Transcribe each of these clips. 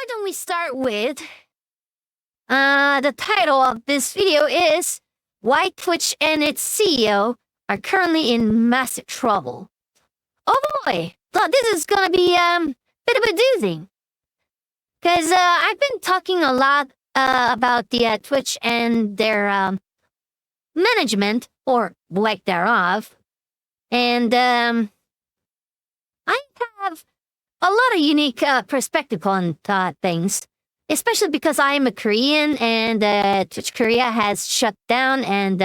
don't we start with the title of this video is Why Twitch and its CEO are currently in massive trouble. Oh boy, thought this is gonna be bit of a doozy. Cause I've been talking a lot about the Twitch and their management or lack thereof, and I have a lot of unique perspective on things, especially because I am a Korean and Twitch Korea has shut down and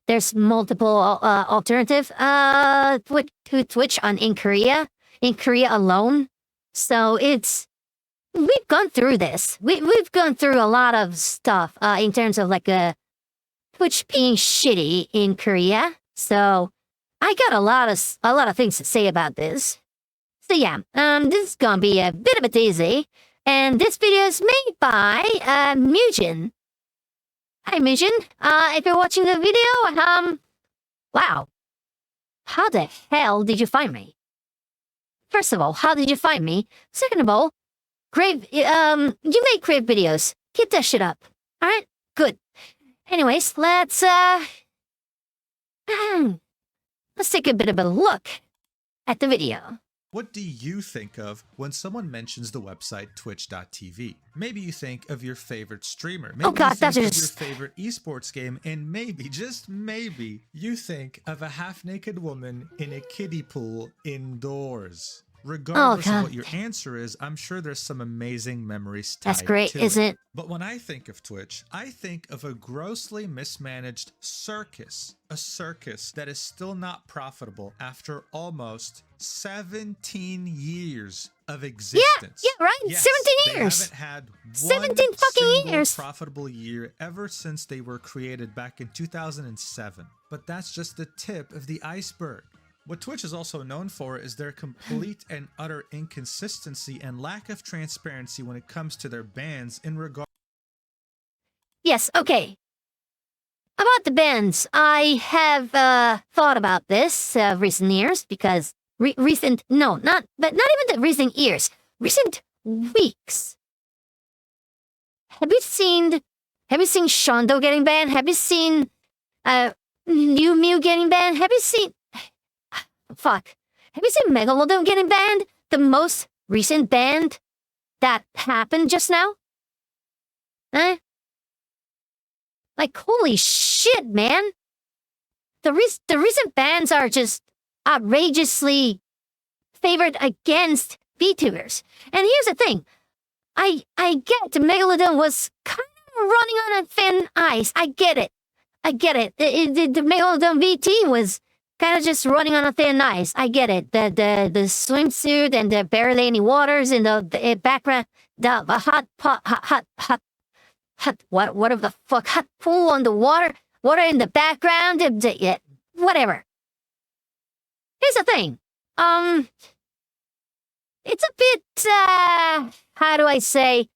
there's multiple alternative to Twitch in Korea alone. So we've gone through this. We've gone through a lot of stuff in terms of like Twitch being shitty in Korea. So I got a lot of things to say about this. So yeah, this is gonna be a bit of a doozy, and this video is made by Mujin. Hi Mujin, if you're watching the video, wow, how the hell did you find me? First of all, how did you find me? Second of all, great, you make great videos. Keep that shit up. All right, good. Anyways, let's take a bit of a look at the video. What do you think of when someone mentions the website twitch.tv? Maybe you think of your favorite streamer. Maybe oh God, you think that's of just... your favorite esports game, and maybe, just maybe, you think of a half-naked woman in a kiddie pool indoors. Regardless of what your answer is, I'm sure there's some amazing memories tied That's great, to isn't it. it? But when I think of Twitch, I think of a grossly mismanaged circus. A circus that is still not profitable after almost 17 years of existence. Yeah, right? Yes, 17 years. They haven't had 17 fucking years. profitable year ever since they were created back in 2007. But that's just the tip of the iceberg. What Twitch is also known for is their complete and utter inconsistency and lack of transparency when it comes to their bans in regard. Yes, okay. About the bans, I have thought about this recent years because not even the recent years, recent weeks. Have you seen Shondo getting banned? Have you seen Mew getting banned? Have you seen Have you seen Megalodon getting banned? The most recent ban that happened just now? Like, holy shit, man. The recent bans are just outrageously favored against VTubers. And here's the thing. I get the Megalodon was kind of running on a thin ice. I get it. The Megalodon VT was kind of just running on a thin ice. I get it. The swimsuit and the barely any waters in the background, the hot pool on the water in the background. Whatever. Here's the thing. It's a bit how do I say,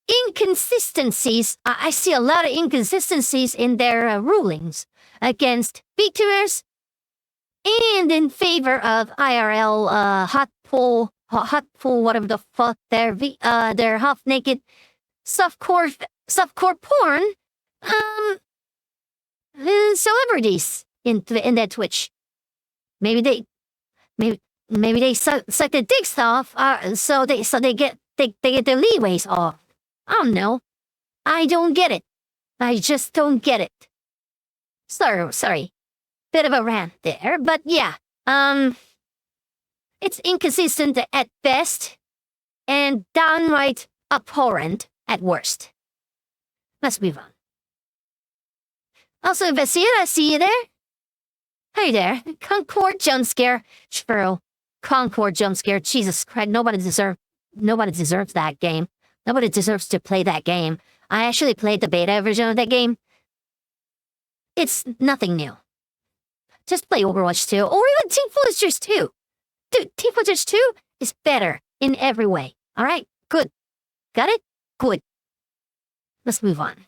inconsistencies. I see a lot of inconsistencies in their rulings against VTubers and in favor of IRL hot pool, whatever the fuck their half-naked softcore porn celebrities in that Twitch. Maybe they suck their dicks off, so they get their leeways off. I don't know. I don't get it. I just don't get it. Sorry. Bit of a rant there, but yeah. It's inconsistent at best and downright abhorrent at worst. Let's move on. Also, Vasir, I see you there. Hey there. Concord jump scare. Churro. Concord jump scare. Jesus Christ, nobody deserves that game. Nobody deserves to play that game. I actually played the beta version of that game. It's nothing new. Just play Overwatch 2, or even Team Fortress 2. Dude, Team Fortress 2 is better in every way. Alright? Good. Got it? Good. Let's move on.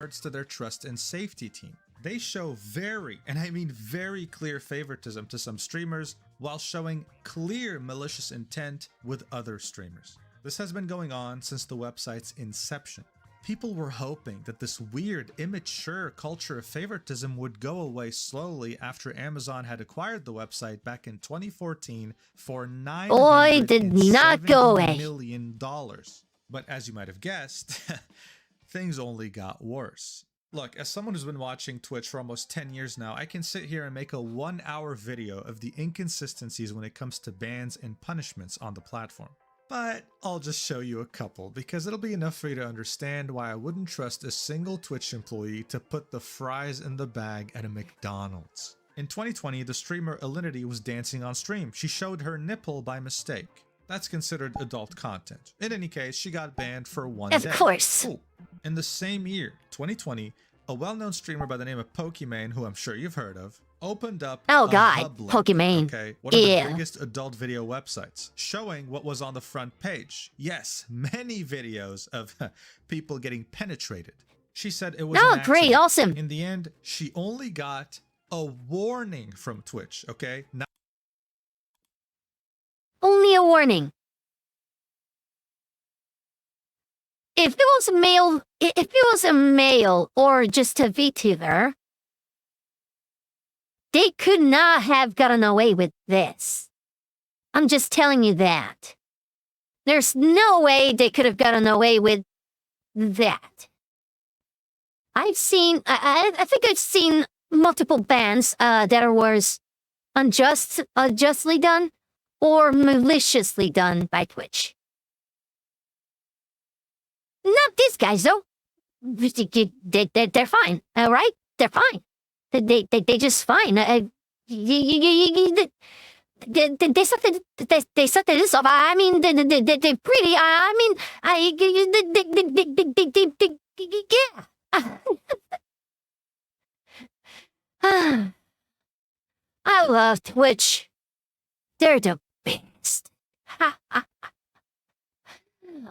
Regards to their trust and safety team. They show very, and I mean very clear favoritism to some streamers while showing clear malicious intent with other streamers. This has been going on since the website's inception. People were hoping that this weird, immature culture of favoritism would go away slowly after Amazon had acquired the website back in 2014 for Boy, did not go away. $970 million. But as you might have guessed, things only got worse. Look, as someone who's been watching Twitch for almost 10 years now, I can sit here and make a 1-hour video of the inconsistencies when it comes to bans and punishments on the platform. But I'll just show you a couple, because it'll be enough for you to understand why I wouldn't trust a single Twitch employee to put the fries in the bag at a McDonald's. In 2020, the streamer Alinity was dancing on stream. She showed her nipple by mistake. That's considered adult content. In any case, she got banned for 1 day. Of course. Cool. In the same year, 2020, a well-known streamer by the name of Pokimane, who I'm sure you've heard of, opened up Oh a god, hub link, Pokimane. okay, one of the biggest adult video websites, showing what was on the front page. Yes, many videos of people getting penetrated. She said it was an great, accident. awesome. In the end, she only got a warning from Twitch, okay? Only a warning. If it was a male or just a VTuber, they could not have gotten away with this. I'm just telling you that. There's no way they could have gotten away with that. I think I've seen multiple bans that was unjustly done or maliciously done by Twitch. Not these guys though. They're fine, all right? They're fine. They just fine. They set this up. I mean, they're pretty. I mean, yeah. I love Twitch. They're the best.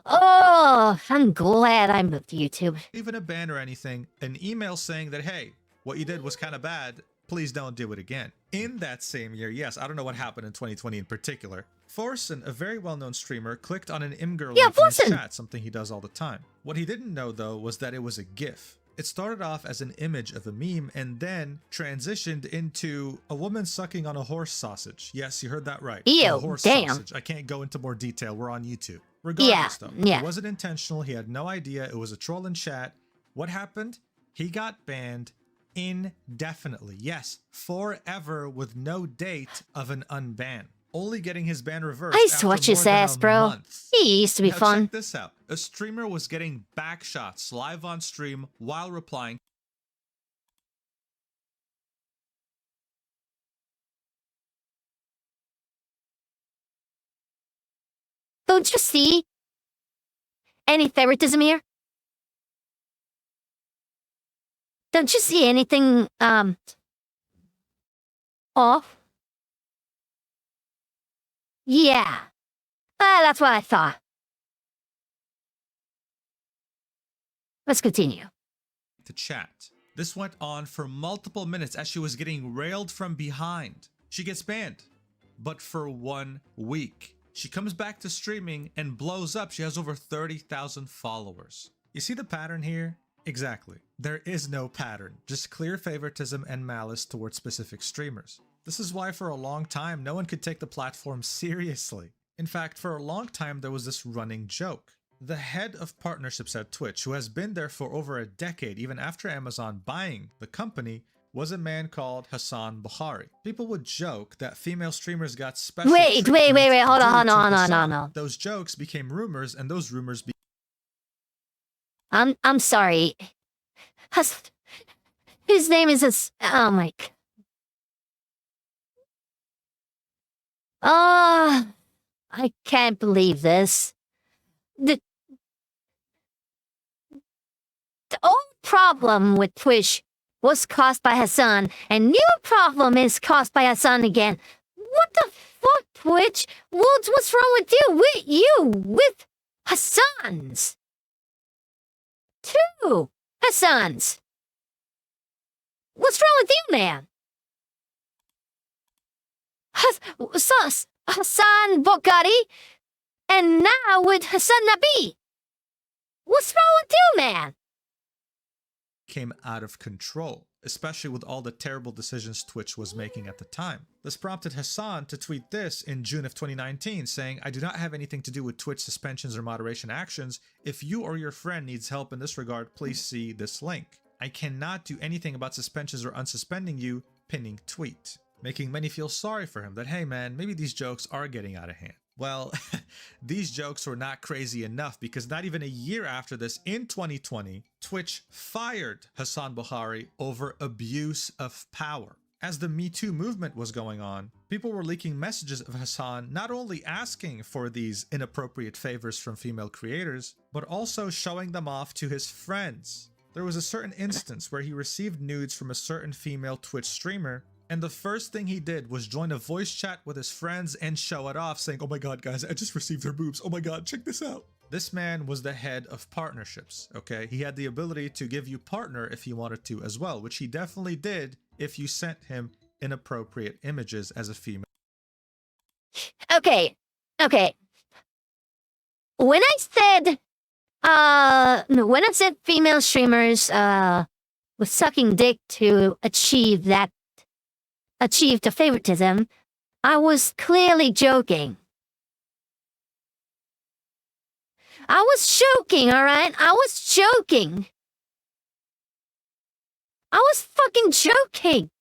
Oh, I'm glad I moved to YouTube. Even a ban or anything, an email saying that, hey, what you did was kind of bad, please don't do it again. In that same year, yes, I don't know what happened in 2020 in particular, Forsen, a very well-known streamer, clicked on an Imgur link in his chat, something he does all the time. What he didn't know, though, was that it was a GIF. It started off as an image of a meme and then transitioned into a woman sucking on a horse sausage. Yes, you heard that right. Ew, a horse damn. sausage. I can't go into more detail. We're on YouTube. Regardless, though, yeah. it wasn't intentional. He had no idea. It was a troll in chat. What happened? He got banned indefinitely. Yes, forever with no date of an unban. Only getting his ban reversed. I used to watch his ass, bro. He used to be fun. Check this out. A streamer was getting backshots live on stream while replying. Don't you see any favoritism here? Don't you see anything, off? Yeah. That's what I thought. Let's continue. To chat. This went on for multiple minutes as she was getting railed from behind. She gets banned, but for 1 week. She comes back to streaming and blows up. She has over 30,000 followers. You see the pattern here? Exactly. There is no pattern, just clear favoritism and malice towards specific streamers. This is why for a long time, no one could take the platform seriously. In fact, for a long time, there was this running joke. The head of partnerships at Twitch, who has been there for over a decade, even after Amazon buying the company, was a man called Hasan Piker. People would joke that female streamers got special Wait, hold on. Those jokes became rumors, and those rumors I'm sorry. His name is oh my. I can't believe this. The old problem with Twitch was caused by Hasan, and new problem is caused by Hasan again. What the fuck, Twitch? What's wrong with you? With Hasan's? 2 Hasan's. What's wrong with you, man? Hasan Bogatti? And now with Hasan Nabi. What's wrong with you, man? Came out of control, especially with all the terrible decisions Twitch was making at the time. This prompted Hasan to tweet this in June of 2019, saying, "I do not have anything to do with Twitch suspensions or moderation actions. If you or your friend needs help in this regard, please see this link. I cannot do anything about suspensions or unsuspending you," pinning tweet. Making many feel sorry for him that, hey man, maybe these jokes are getting out of hand. Well, these jokes were not crazy enough, because not even a year after this, in 2020, Twitch fired Hasan Buhari over abuse of power. As the Me Too movement was going on, people were leaking messages of Hasan not only asking for these inappropriate favors from female creators, but also showing them off to his friends. There was a certain instance where he received nudes from a certain female Twitch streamer, and the first thing he did was join a voice chat with his friends and show it off, saying, "Oh my god, guys, I just received her boobs. Oh my god, check this out." This man was the head of partnerships, okay? He had the ability to give you partner if he wanted to as well, which he definitely did if you sent him inappropriate images as a female. Okay. When I said female streamers was sucking dick to achieve the favoritism, I was clearly joking. I was joking, alright? I was joking. I was fucking joking.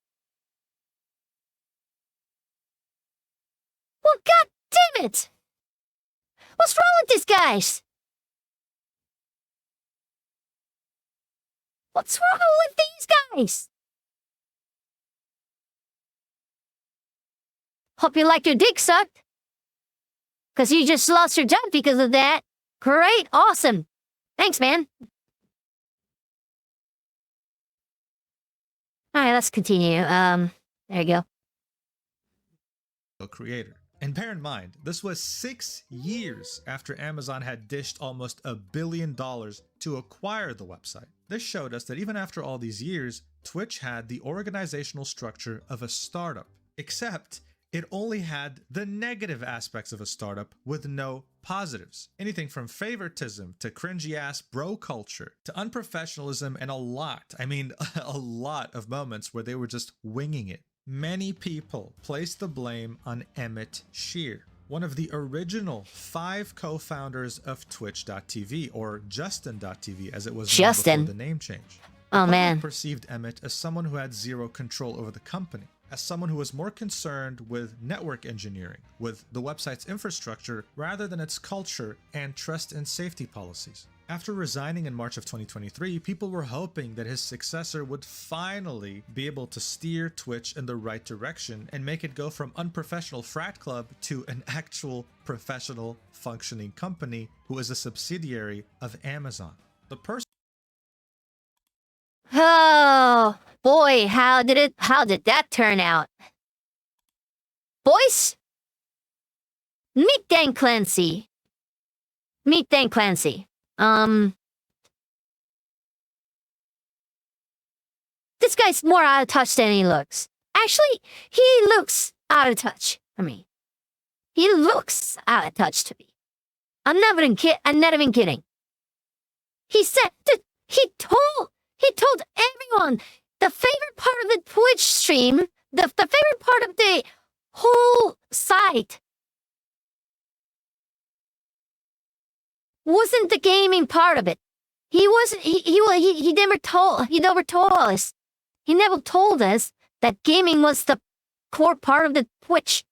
Well, god damn it! What's wrong with these guys? What's wrong with these guys? Hope you liked your dick sucked. Because you just lost your job because of that. Great, awesome. Thanks, man. Alright, let's continue. There you go. Creator. And bear in mind, this was 6 years after Amazon had dished almost $1 billion to acquire the website. This showed us that even after all these years, Twitch had the organizational structure of a startup, except it only had the negative aspects of a startup with no positives. Anything from favoritism to cringy ass bro culture to unprofessionalism, and a lot of moments where they were just winging it. Many people placed the blame on Emmett Shear, one of the original 5 co-founders of Twitch.tv, or Justin.tv as it was known before the name change. Oh The man. public perceived Emmett as someone who had zero control over the company, as someone who was more concerned with network engineering, with the website's infrastructure, rather than its culture and trust and safety policies. After resigning in March of 2023, people were hoping that his successor would finally be able to steer Twitch in the right direction and make it go from unprofessional frat club to an actual professional functioning company who is a subsidiary of Amazon. The person Oh boy, how did that turn out? Boys, meet Dan Clancy. This guy's more out of touch than he looks. Actually, he looks out of touch for me. He looks out of touch to me. I'm not even kidding. He said that he told everyone the favorite part of the Twitch stream, the favorite part of the whole site wasn't the gaming part of it. He never told us. He never told us that gaming was the core part of the Twitch.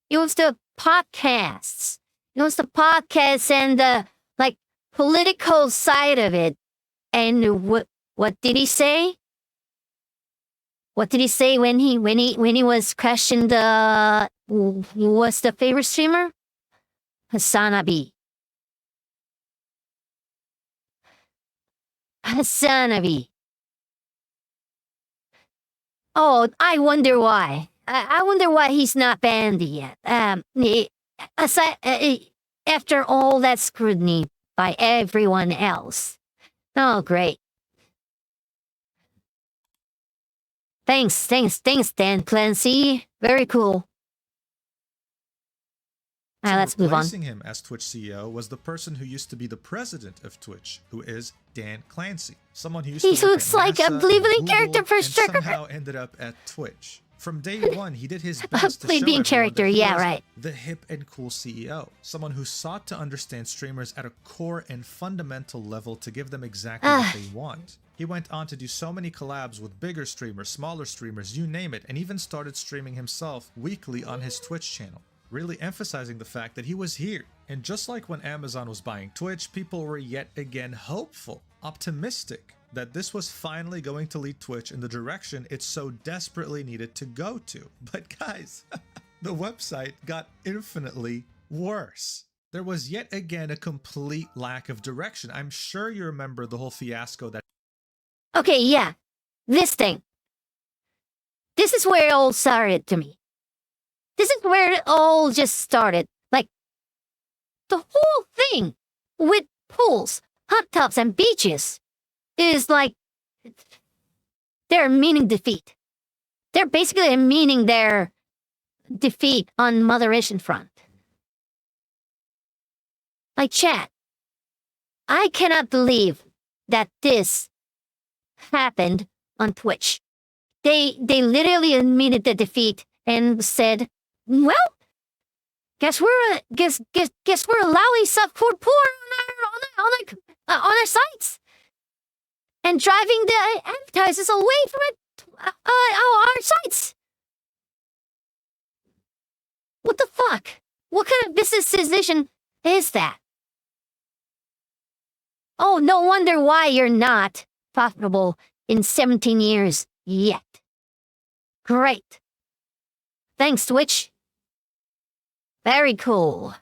It was the podcasts. It was the podcasts and the political side of it. And what did he say? What did he say when he was questioned? Who was the favorite streamer? Hasanabi. Oh, I wonder why. I wonder why he's not banned yet. After all that scrutiny by everyone else. Oh, great. Thanks, Dan Clancy. Very cool. Alright, let's move on. Replacing him as Twitch CEO was the person who used to be the president of Twitch, who is Dan Clancy, someone who used He to work looks at like a NASA, believable Google, character for and sure. somehow ended up at Twitch. From day one, he did his best to show Believing everyone character, that he yeah, was right. the hip and cool CEO, someone who sought to understand streamers at a core and fundamental level to give them exactly what they want. He went on to do so many collabs with bigger streamers, smaller streamers, you name it, and even started streaming himself weekly on his Twitch channel, really emphasizing the fact that he was here. And just like when Amazon was buying Twitch, people were yet again hopeful, optimistic that this was finally going to lead Twitch in the direction it so desperately needed to go to. But guys, the website got infinitely worse. There was yet again a complete lack of direction. I'm sure you remember the whole fiasco that... Okay, yeah. This thing. This is where it all started to me. This is where it all just started. Like, the whole thing with pools, hot tubs, and beaches is like, they're meaning defeat. They're basically meaning their defeat on moderation front. Like, chat, I cannot believe that this happened on Twitch. They literally admitted the defeat and said, well, guess we're allowing softcore porn on our sites and driving the advertisers away from our sites. What the fuck? What kind of business decision is that? Oh, no wonder why you're not profitable in 17 years yet. Great. Thanks, Twitch. Very cool.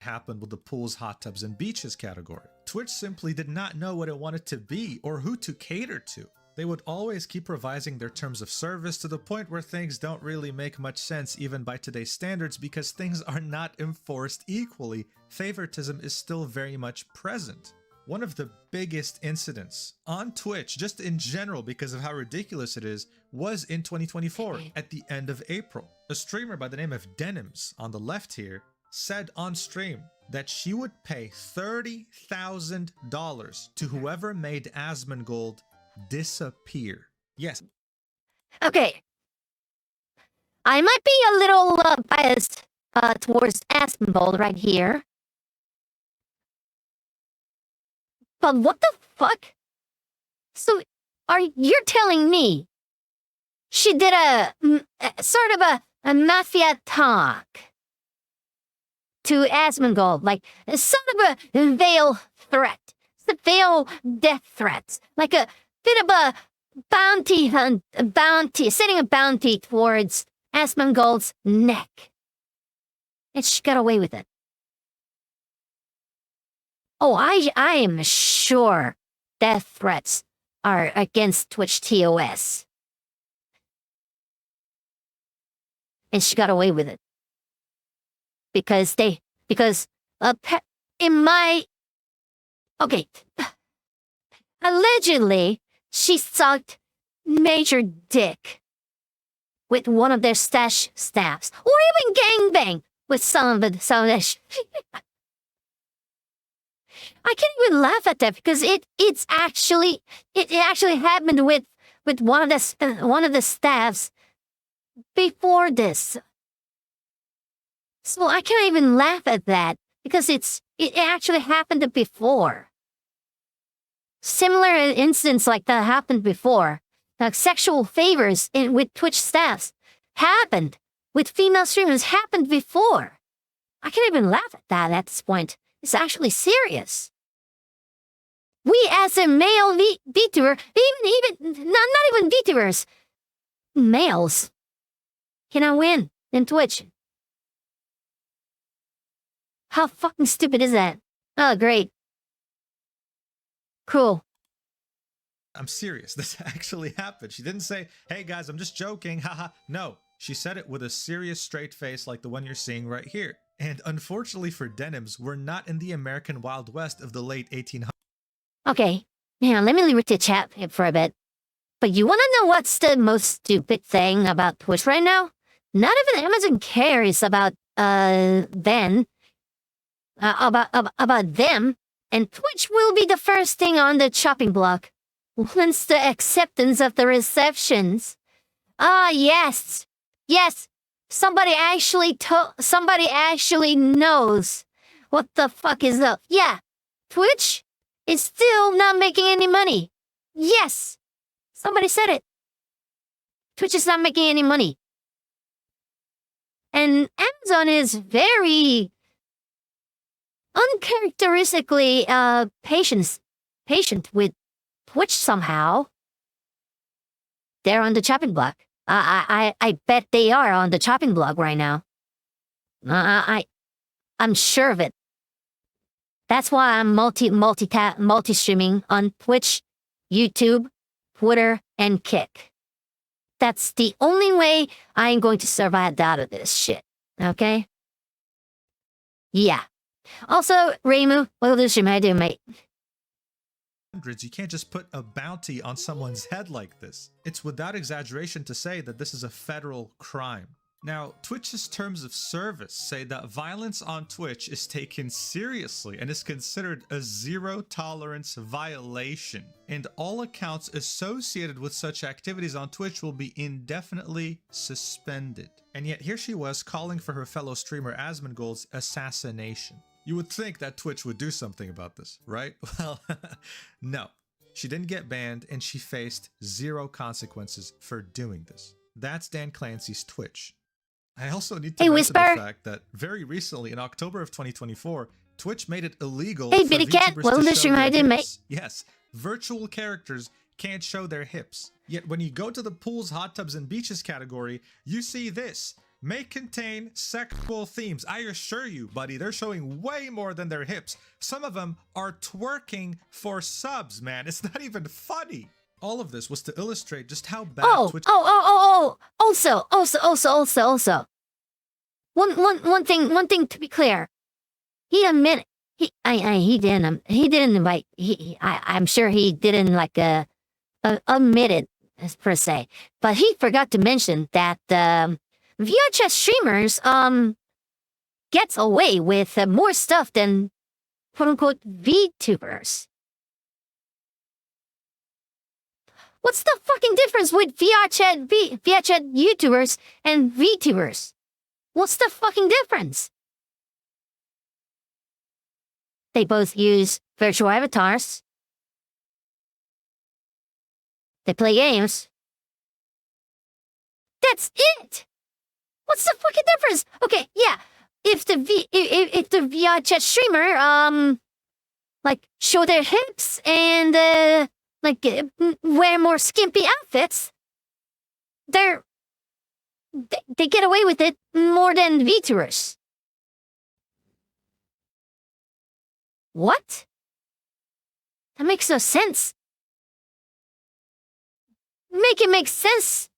happened with the pools, hot tubs, and beaches category. Twitch simply did not know what it wanted to be or who to cater to. They would always keep revising their terms of service to the point where things don't really make much sense even by today's standards because things are not enforced equally. Favoritism is still very much present. One of the biggest incidents on Twitch, just in general because of how ridiculous it is, was in 2024 at the end of April. A streamer by the name of Denims on the left here said on stream that she would pay $30,000 to whoever made Asmongold disappear. Yes. Okay. I might be a little biased towards Asmongold right here. But what the fuck? So, you're telling me she did a sort of a mafia talk to Asmongold, like sort of a veil threat, veil death threats, like a bit of a bounty hunt, setting a bounty towards Asmongold's neck. And she got away with it. Oh, I am sure death threats are against Twitch TOS. And she got away with it. Because allegedly, she sucked major dick with one of their stash staffs, or even gangbang with some of the I can't even laugh at that because it actually happened with one of the staffs before this. So I can't even laugh at that because it actually happened before. Similar incidents like that happened before. Like sexual favors with Twitch staffs happened with female streamers happened before. I can't even laugh at that at this point. It's actually serious. We as a male VTuber, not even VTubers, males, cannot win in Twitch. How fucking stupid is that? Oh, great. Cool. I'm serious. This actually happened. She didn't say, hey guys, I'm just joking, haha. No, she said it with a serious straight face like the one you're seeing right here. And unfortunately for Denims, we're not in the American Wild West of the late 1800s. Okay, now let me leave it to chat for a bit. But you want to know what's the most stupid thing about Twitch right now? Not even Amazon cares about then about them, and Twitch will be the first thing on the chopping block once the acceptance of the receptions. Ah, yes. Somebody actually knows what the fuck is up. Yeah, Twitch is still not making any money. Yes, somebody said it. Twitch is not making any money. And Amazon is very uncharacteristically patient with Twitch somehow. They're on the chopping block. I bet they are on the chopping block right now. I'm sure of it. That's why I'm multi-streaming on Twitch, YouTube, Twitter, and Kick. That's the only way I'm going to survive out of this shit. Okay? Yeah. Also, Reimu, what else should I do, mate? You can't just put a bounty on someone's head like this. It's without exaggeration to say that this is a federal crime. Now, Twitch's terms of service say that violence on Twitch is taken seriously and is considered a zero-tolerance violation, and all accounts associated with such activities on Twitch will be indefinitely suspended. And yet here she was calling for her fellow streamer Asmongold's assassination. You would think that Twitch would do something about this, right? Well, no. She didn't get banned, and she faced zero consequences for doing this. That's Dan Clancy's Twitch. I also need to mention the fact that very recently, in October of 2024, Twitch made it illegal for VTubers to show their hips. Yes, virtual characters can't show their hips. Yet when you go to the pools, hot tubs, and beaches category, you see this. May contain sexual themes. I assure you, buddy, they're showing way more than their hips. Some of them are twerking for subs, man. It's not even funny. All of this was to illustrate just how bad Twitch... Also. One thing to be clear. He admitted he didn't invite. I'm sure he didn't admit it per se, but he forgot to mention that VHS streamers gets away with more stuff than quote unquote VTubers. What's the fucking difference with VHS YouTubers and VTubers? What's the fucking difference? They both use virtual avatars. They play games. That's it! What's the fucking difference? Okay, yeah. If the VHS streamer show their hips and wear more skimpy outfits, they get away with it more than VTubers. What? That makes no sense. Make it make sense.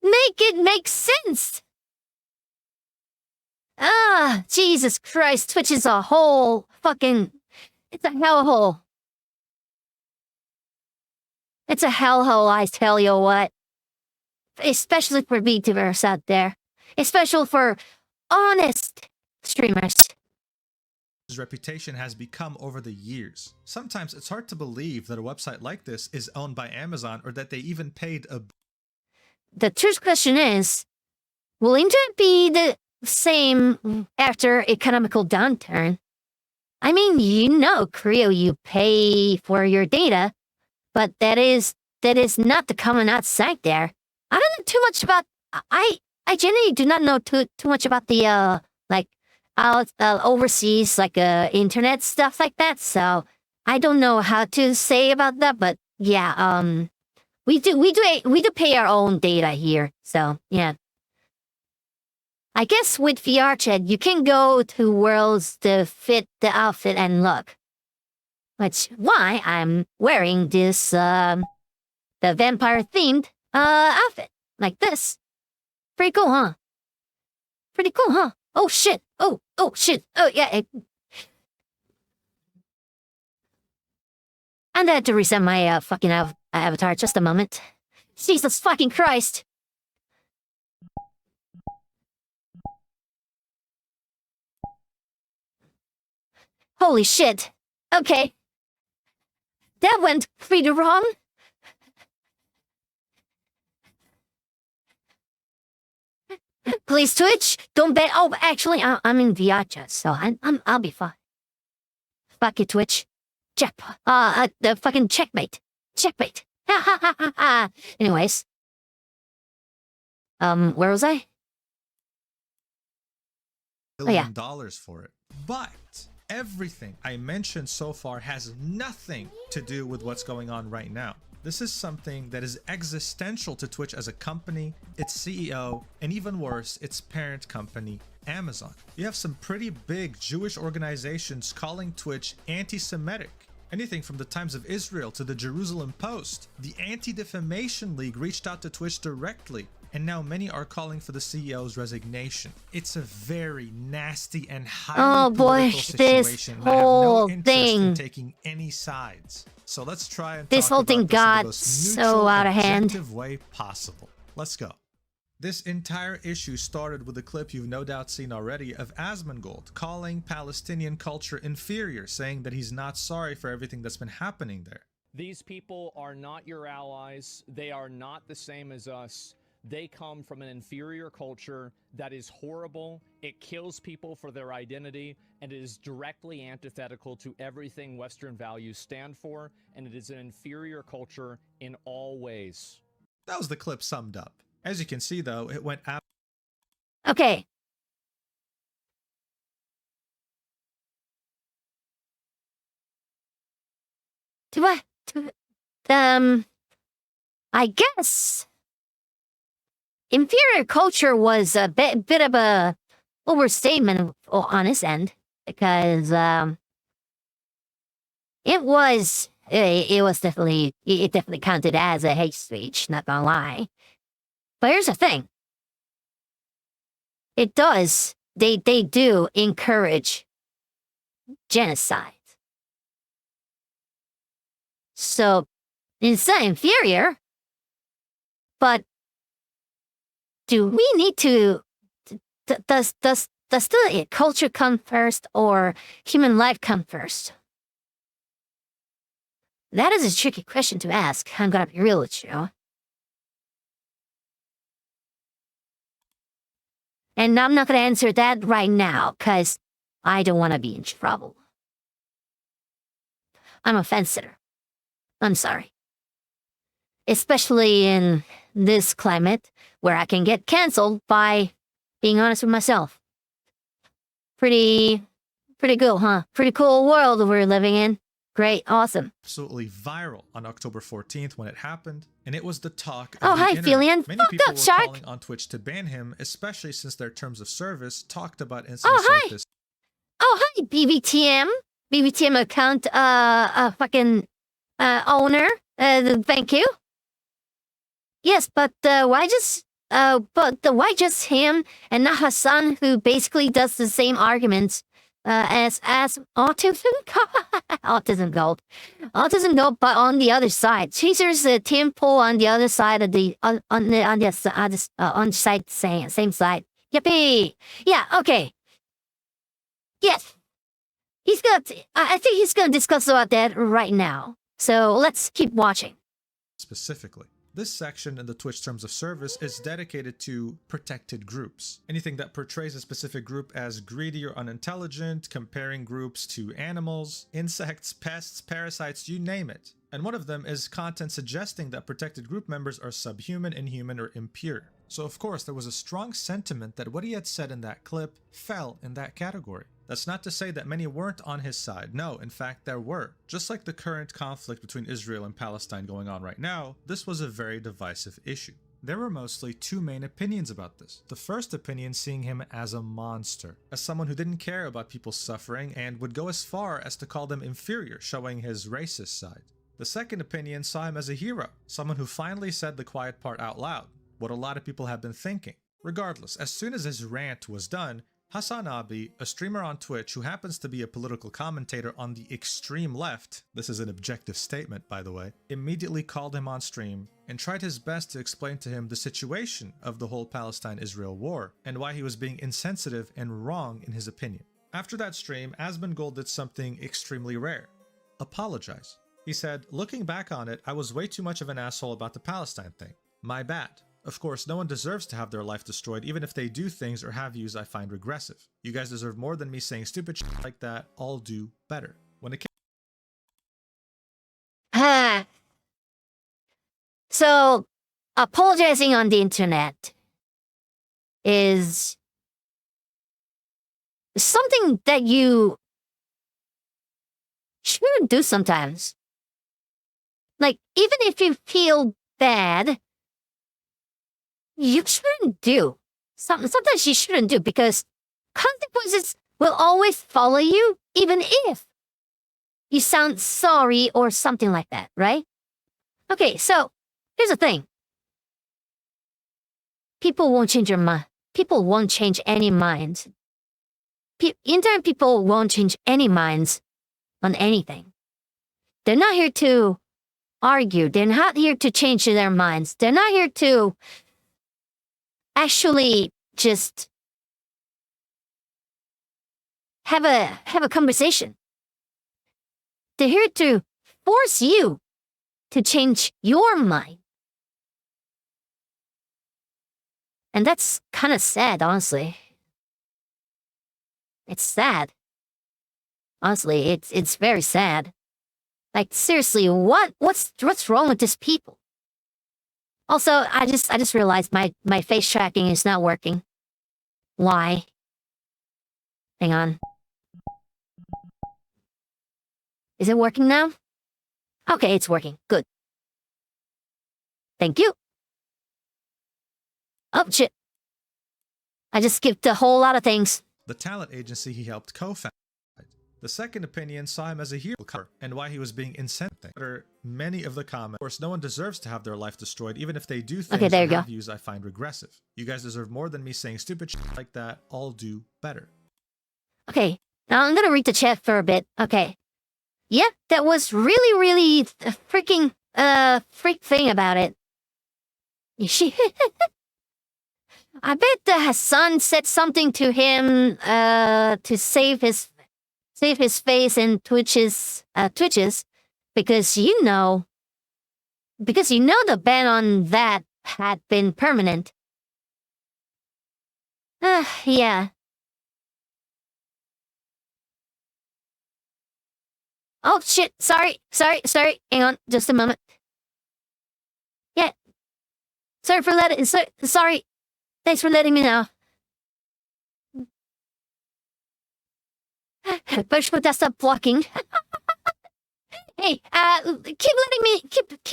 Make it make sense. Ah, Jesus Christ, Twitch is a whole fucking... It's a hellhole. It's a hellhole, I tell you what. Especially for VTubers out there. Especially for honest streamers. His reputation has become over the years. Sometimes it's hard to believe that a website like this is owned by Amazon or that they even paid a... The truth question is, will internet be the same after economical downturn? I mean, Korea, you pay for your data, but that is not the common outside there. I don't know too much about... I generally do not know too much about the overseas internet stuff like that. So I don't know how to say about that. But yeah, we do pay our own data here. So yeah, I guess with VR chat you can go to worlds to fit the outfit and look. Which why I'm wearing this the vampire themed outfit like this. Pretty cool, huh? Pretty cool, huh? Oh shit! Oh shit! Oh yeah. And I had to reset my fucking avatar. Just a moment. Jesus fucking Christ! Holy shit. Okay. That went pretty wrong. Please, Twitch, don't bet. Oh, actually, I'm in Viacha, so I'll be fine. Fuck it, Twitch. Check. The fucking checkmate. Checkmate. Ha ha ha ha ha. Anyways. Where was I? $1 for it. But everything I mentioned so far has nothing to do with what's going on right now. This is something that is existential to Twitch as a company, its CEO, and even worse, its parent company, Amazon. You have some pretty big Jewish organizations calling Twitch anti-Semitic. Anything from the Times of Israel to the Jerusalem Post. The Anti-Defamation League reached out to Twitch directly, and now many are calling for the CEO's resignation. It's a very nasty and highly political situation. This whole thing in taking any sides. So let's try and this talk whole thing about this got in the most so neutral, out of hand. objective way possible. Let's go. This entire issue started with a clip you've no doubt seen already of Asmongold calling Palestinian culture inferior, saying that he's not sorry for everything that's been happening there. These people are not your allies. They are not the same as us. They come from an inferior culture that is horrible. It kills people for their identity, and it is directly antithetical to everything Western values stand for, and it is an inferior culture in all ways. That was the clip summed up. As you can see, though, it went out. Okay. I guess inferior culture was a bit of a overstatement on his end, because it definitely counted as a hate speech, not gonna lie. But here's the thing. They do encourage genocide. So it's not inferior, but do we need to, does the culture come first or human life come first? That is a tricky question to ask. I'm gonna be real with you. And I'm not gonna answer that right now, because I don't want to be in trouble. I'm a fence sitter. I'm sorry. Especially in this climate, where I can get canceled by being honest with myself. Pretty cool, huh? Pretty cool world we're living in. Great, awesome. Absolutely viral on October 14th when it happened, and it was the talk of Oh, the hi, internet. Felian. Many Fucked people up, were Shark. calling on Twitch to ban him, especially since their terms of service talked about incidents hi. like this. Oh, hi, BBTM. BBTM account, fucking, owner. Thank you. Yes, but why just him and not Hasan, who basically does the same arguments as Autism Gold. Autism Gold, but on the other side. Chasers Tim Pool on the other side of the on side same side. Yippee! Yeah, okay. Yes. I think he's gonna discuss about that right now. So let's keep watching. Specifically, this section in the Twitch terms of service is dedicated to protected groups. Anything that portrays a specific group as greedy or unintelligent, comparing groups to animals, insects, pests, parasites, you name it. And one of them is content suggesting that protected group members are subhuman, inhuman, or impure. So of course there was a strong sentiment that what he had said in that clip fell in that category. That's not to say that many weren't on his side. No, in fact, there were. Just like the current conflict between Israel and Palestine going on right now, this was a very divisive issue. There were mostly two main opinions about this. The first opinion seeing him as a monster, as someone who didn't care about people's suffering and would go as far as to call them inferior, showing his racist side. The second opinion saw him as a hero, someone who finally said the quiet part out loud, what a lot of people have been thinking. Regardless, as soon as his rant was done, Hasan Abi, a streamer on Twitch who happens to be a political commentator on the extreme left, this is an objective statement by the way, immediately called him on stream and tried his best to explain to him the situation of the whole Palestine-Israel war and why he was being insensitive and wrong in his opinion. After that stream, Asmongold did something extremely rare. Apologize. He said, looking back on it, I was way too much of an asshole about the Palestine thing. My bad. Of course, no one deserves to have their life destroyed, even if they do things or have views I find regressive. You guys deserve more than me saying stupid shit like that. I'll do better. When it came So, apologizing on the internet is something that you shouldn't do sometimes. Like, even if you feel bad, you shouldn't do. Sometimes you shouldn't do, because consequences will always follow you, even if you sound sorry or something like that, right? Okay, so here's the thing. People won't change your mind. People won't change any minds. Internet people won't change any minds on anything. They're not here to argue. They're not here to change their minds. They're not here to actually just have a conversation. They're here to force you to change your mind. And that's kind of sad, honestly. It's sad. Honestly, it's very sad. Like, seriously, what's wrong with these people? Also, I just realized my face tracking is not working. Why? Hang on. Is it working now? Okay, it's working. Good. Thank you. Oh, shit. I just skipped a whole lot of things. the talent agency he helped co-found. The second opinion saw him as a hero and why he was being incentivized. Many of the comments, of course, no one deserves to have their life destroyed, even if they do things Okay, there you or go. have views I find regressive. You guys deserve more than me saying stupid shit like that. I'll do better. Okay, now I'm gonna read the chat for a bit. Okay. Yeah, that was really a freaking, freak thing about it. She... I bet the Hasan said something to him, to save his face in Twitches, because you know the ban on that had been permanent. Yeah. Oh shit, sorry, hang on, just a moment. Yeah. Sorry. Thanks for letting me know. Push would stop blocking. Hey, keep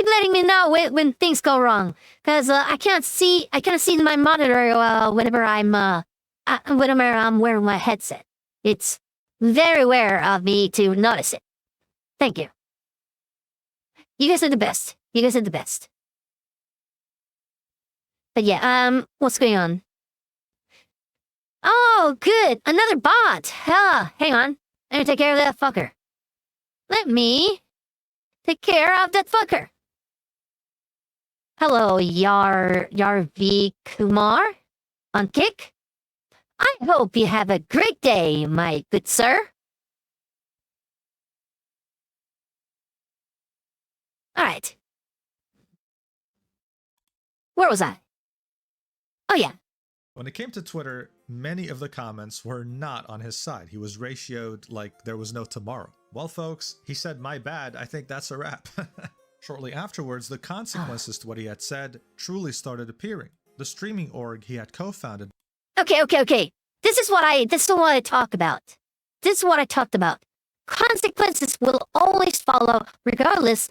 letting me know when things go wrong, cause I can't see my monitor whenever I'm wearing my headset. It's very rare of me to notice it. Thank you. You guys are the best. But yeah, what's going on? Oh, good, another bot. Hang on. Let me take care of that fucker. Let me take care of that fucker. Hello, V Kumar on Kick. I hope you have a great day, my good sir. All right. Where was I? Oh yeah. When it came to Twitter, many of the comments were not on his side. He was ratioed like there was no tomorrow. Well, folks, he said, "My bad, I think that's a wrap." Shortly afterwards, the consequences to what he had said truly started appearing. The streaming org he had co-founded. Okay. This is what I talk about. This is what I talked about. Consequences will always follow regardless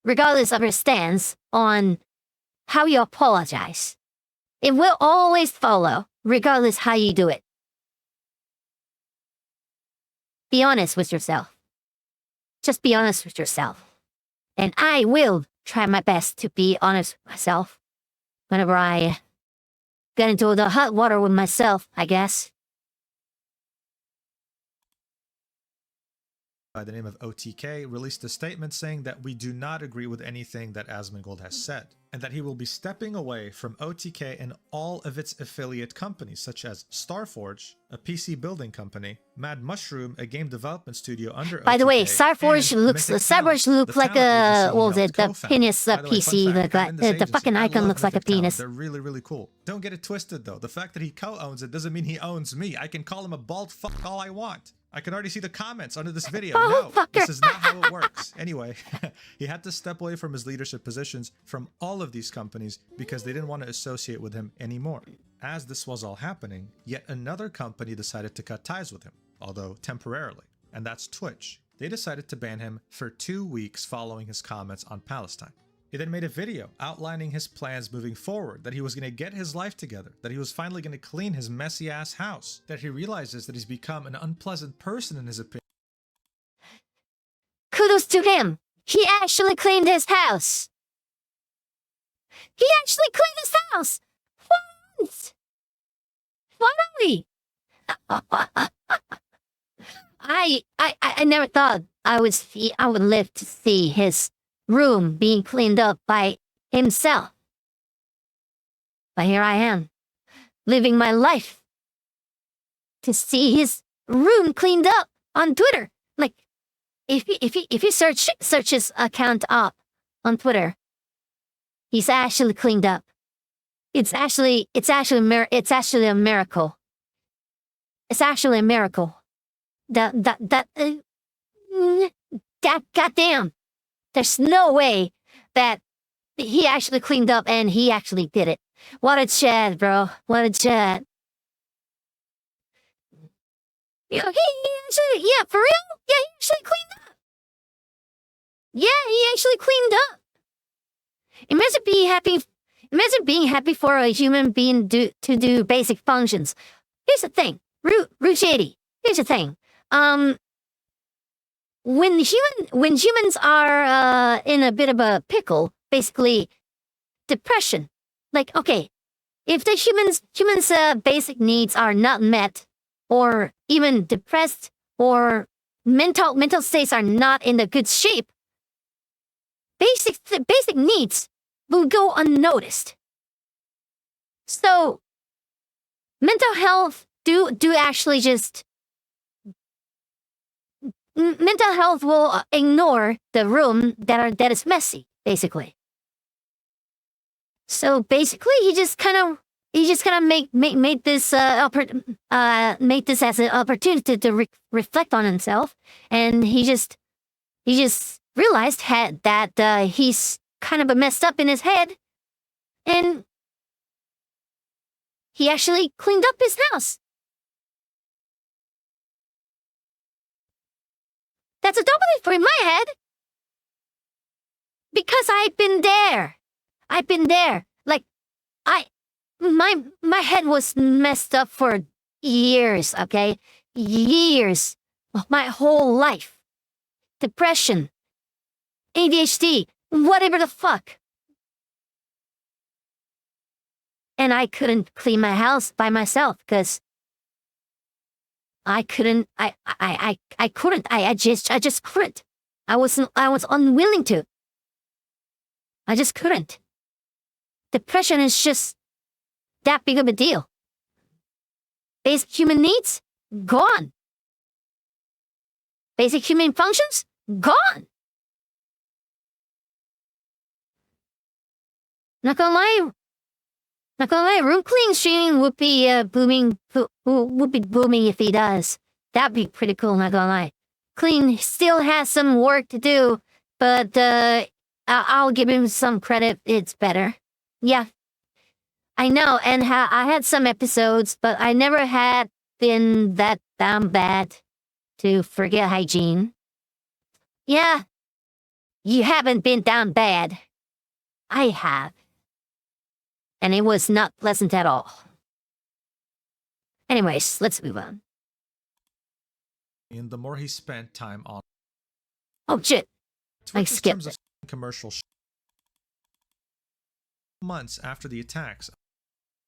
of your stance on how you apologize. It will always follow, regardless how you do it. Be honest with yourself. Just be honest with yourself. And I will try my best to be honest with myself whenever I get into the hot water with myself, I guess. By the name of OTK, released a statement saying that we do not agree with anything that Asmongold has said. and that he will be stepping away from OTK and all of its affiliate companies, such as Starforge, a PC building company, Mad Mushroom, a game development studio under OTK. By the way, Starforge and looks Mythic Talent, like the a talent what was agency he it? The helped co-found. penis By the way, fun PC. fact, they're in this The fucking agency. I icon love looks like a Mythic Talent. penis. They're really, really cool. Don't get it twisted though. The fact that he co-owns it doesn't mean he owns me. I can call him a bald fuck all I want. I can already see the comments under this video. Oh, No, fucker. this is not how it works. Anyway, he had to step away from his leadership positions from all of these companies because they didn't want to associate with him anymore. As this was all happening, yet another company decided to cut ties with him, although temporarily, and that's Twitch. They decided to ban him for 2 weeks following his comments on Palestine. He then made a video outlining his plans moving forward, that he was going to get his life together, that he was finally going to clean his messy ass house, that he realizes that he's become an unpleasant person in his opinion. Kudos to him. He actually cleaned his house. He actually cleaned his house. Once. Finally. I never thought I would live to see his room being cleaned up by himself. But here I am, living my life to see his room cleaned up on Twitter. Like, if you search his account up on Twitter, he's actually cleaned up. It's actually a miracle. It's actually a miracle. Goddamn. There's no way that he actually cleaned up and he actually did it. What a chat, bro. What a chat. He actually, yeah, for real? Yeah, he actually cleaned up. Yeah, he actually cleaned up. Imagine being happy for a human being to do basic functions. Here's the thing. Root Shady. Here's the thing. When humans are in a bit of a pickle, basically depression. Like, okay, if the humans' basic needs are not met, or even depressed, or mental states are not in a good shape, basic needs will go unnoticed. So mental health do actually just mental health will ignore the room that is messy, basically. So basically, he just kind of made this as an opportunity to reflect on himself, and he just realized that he's kind of messed up in his head, and he actually cleaned up his house. That's a double for in my head. Because I've been there. Like, my head was messed up for years, okay? Years. My whole life. Depression. ADHD. Whatever the fuck. And I couldn't clean my house by myself because I just couldn't. I was unwilling to. I just couldn't. Depression is just that big of a deal. Basic human needs, gone. Basic human functions, gone. Not gonna lie, room cleaning streaming would be booming if he does. That'd be pretty cool, not gonna lie. Clean still has some work to do, but I'll give him some credit, it's better. Yeah, I know, and I had some episodes, but I never had been that damn bad to forget hygiene. Yeah, you haven't been down bad. I have. And it was not pleasant at all. Anyways, let's move on. And the more he spent time on Oh shit. Twitch in skipped terms of commercial months after the attacks,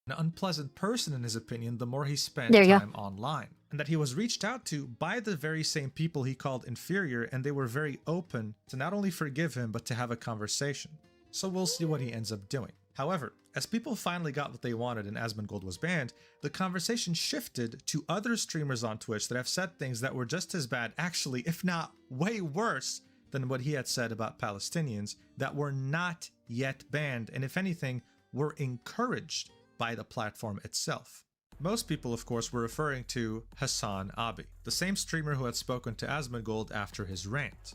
an unpleasant person in his opinion, the more he spent time online. And that he was reached out to by the very same people he called inferior, and they were very open to not only forgive him, but to have a conversation. so we'll see what he ends up doing. However, as people finally got what they wanted and Asmongold was banned, the conversation shifted to other streamers on Twitch that have said things that were just as bad, actually, if not way worse, than what he had said about Palestinians that were not yet banned, and if anything, were encouraged by the platform itself. Most people, of course, were referring to Hasan Abi, the same streamer who had spoken to Asmongold after his rant.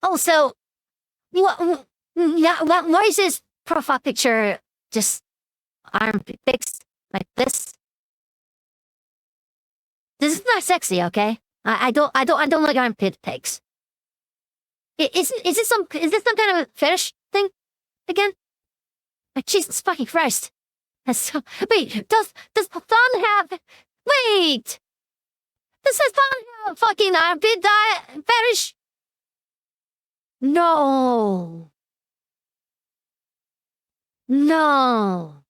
Also, why is his profile picture just armpit pics like this? This is not sexy, okay? I don't like armpit pics. Is this some kind of fetish thing again? Like, Jesus fucking Christ! Wait, does Hasan have? Wait, does Hasan have a fucking armpit fetish? No. No.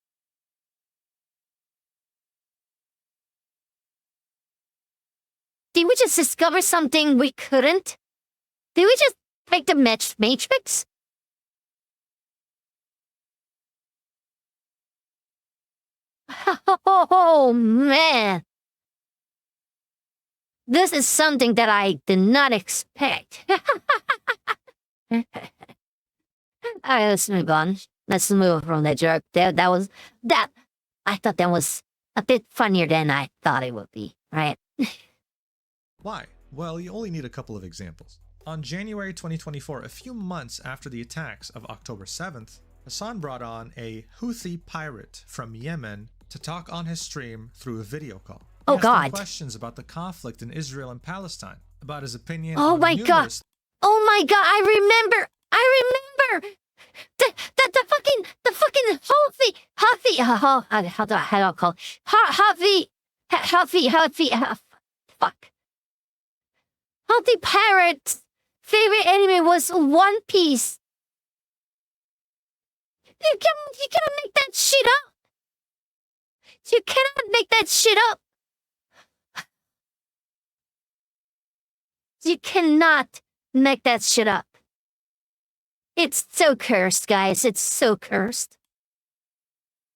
Did we just discover something we couldn't? Did we just make the Matrix? Oh, man. This is something that I did not expect. Alright, let's move on. Let's move from that joke. I thought that was a bit funnier than I thought it would be, right? Why? Well, you only need a couple of examples. On January 2024, a few months after the attacks of October 7th, Hasan brought on a Houthi pirate from Yemen to talk on his stream through a video call. Oh, He asked him God. questions about the conflict in Israel and Palestine, about his opinion Oh on my God. numerous Oh my God, I remember! The fucking Houthi, how do I call it? Fuck. Houthi pirate's favorite anime was One Piece. You cannot make that shit up. You cannot make that shit up. You cannot make that shit up. It's so cursed, guys. It's so cursed.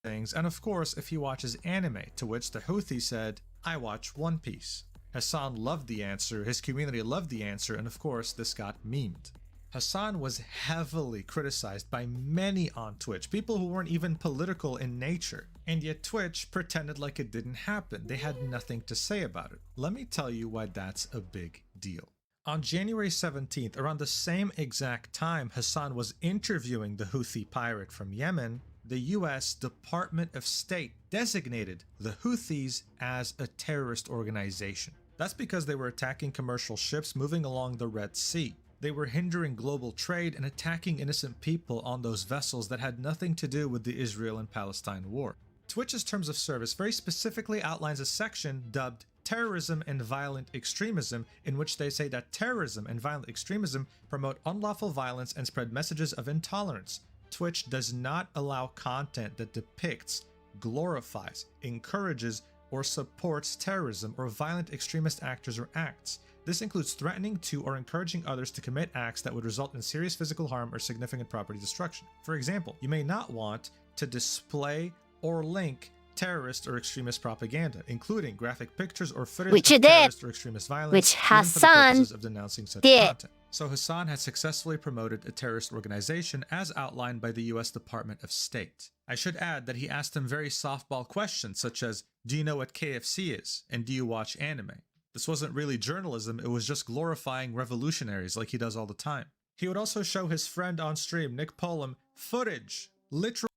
things, and of course if he watches anime, to which the Houthi said, I watch One Piece. Hasan loved the answer, his community loved the answer, and of course this got memed. Hasan was heavily criticized by many on Twitch, people who weren't even political in nature, and yet Twitch pretended like it didn't happen. They had nothing to say about it. Let me tell you why that's a big deal. On January 17th, around the same exact time Hasan was interviewing the Houthi pirate from Yemen, the US Department of State designated the Houthis as a terrorist organization. That's because they were attacking commercial ships moving along the Red Sea. They were hindering global trade and attacking innocent people on those vessels that had nothing to do with the Israel and Palestine war. Twitch's terms of service very specifically outlines a section dubbed Terrorism and Violent Extremism, in which they say that terrorism and violent extremism promote unlawful violence and spread messages of intolerance. Twitch does not allow content that depicts, glorifies, encourages, or supports terrorism or violent extremist actors or acts. This includes threatening to or encouraging others to commit acts that would result in serious physical harm or significant property destruction. For example, you may not want to display or link terrorist or extremist propaganda, including graphic pictures or footage Which of you did. terrorist or extremist violence, Which even for the Hasan purposes of denouncing such did. content. So Hasan has successfully promoted a terrorist organization as outlined by the US Department of State. I should add that he asked him very softball questions such as, do you know what KFC is? And do you watch anime? This wasn't really journalism, it was just glorifying revolutionaries like he does all the time. He would also show his friend on stream, Nick Polam, footage, literal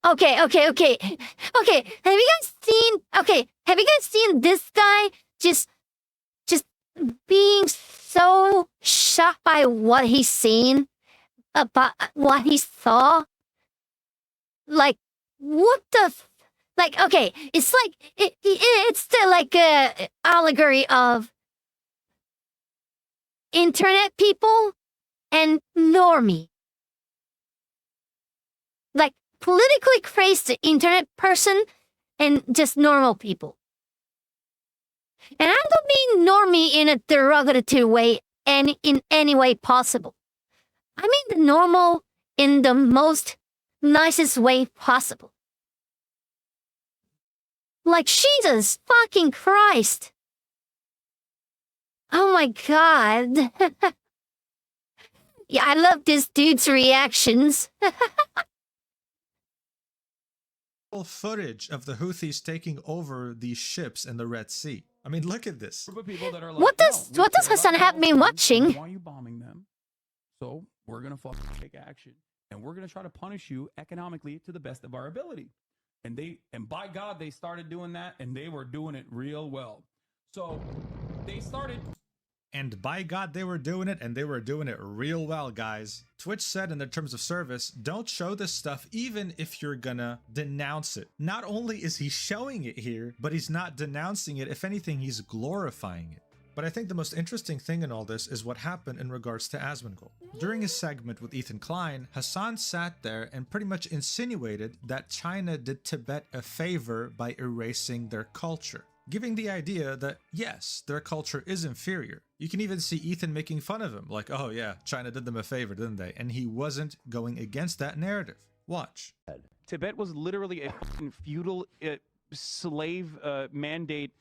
Okay. Have you guys seen this guy just being so shocked by what he's seen, about what he saw? Like, what the? Okay, it's like it's the like allegory of internet people and normie. Like, politically crazed internet person and just normal people. And I don't mean normie in a derogatory way in any way possible. I mean the normal in the most nicest way possible. Like, Jesus fucking Christ. Oh my god. Yeah, I love this dude's reactions. Footage of the Houthis taking over these ships in the Red Sea. I mean, look at this. Group of people that are like, What does "No, we care Hassan about have me Palestine, watching? Why are you bombing them? So we're gonna fucking take action, and we're gonna try to punish you economically to the best of our ability." And by God, they started doing that, and they were doing it real well. So they started. And by God, they were doing it, and they were doing it real well, guys. Twitch said in their terms of service, don't show this stuff even if you're gonna denounce it. Not only is he showing it here, but he's not denouncing it. If anything, he's glorifying it. But I think the most interesting thing in all this is what happened in regards to Asmongold. During his segment with Ethan Klein, Hasan sat there and pretty much insinuated that China did Tibet a favor by erasing their culture, giving the idea that, yes, their culture is inferior. You can even see Ethan making fun of him, like, oh yeah, China did them a favor, didn't they? And he wasn't going against that narrative. Watch. Tibet was literally a fucking feudal slave mandate,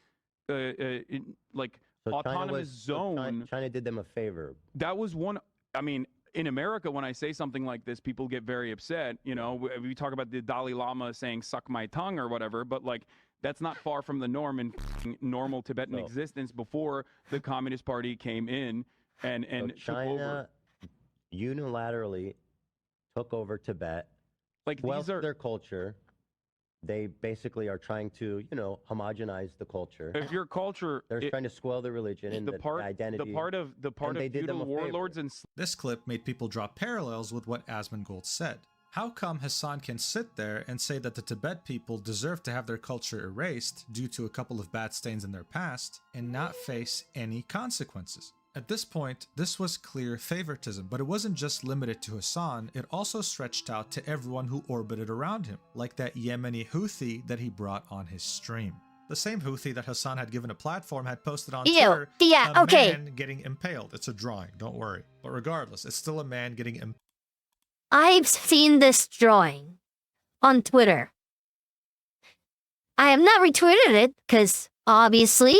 like So autonomous zone. China did them a favor. That was one. I mean, in America, when I say something like this, people get very upset. You know, we talk about the Dalai Lama saying "suck my tongue" or whatever, but like, that's not far from the norm in normal Tibetan existence before the Communist Party came in and So took China over. unilaterally took over Tibet, Like, squelched these are, their culture. They basically are trying to, homogenize the culture. if your culture, They're trying to spoil the religion and the identity. the part of they did them feudal a favor. warlords and This clip made people draw parallels with what Asmongold said. How come Hasan can sit there and say that the Tibet people deserve to have their culture erased due to a couple of bad stains in their past and not face any consequences? At this point, this was clear favoritism, but it wasn't just limited to Hasan, it also stretched out to everyone who orbited around him, like that Yemeni Houthi that he brought on his stream. The same Houthi that Hasan had given a platform had posted on Twitter a man getting impaled. It's a drawing, don't worry. But regardless, it's still a man getting impaled. I've seen this drawing on Twitter. I have not retweeted it because, obviously,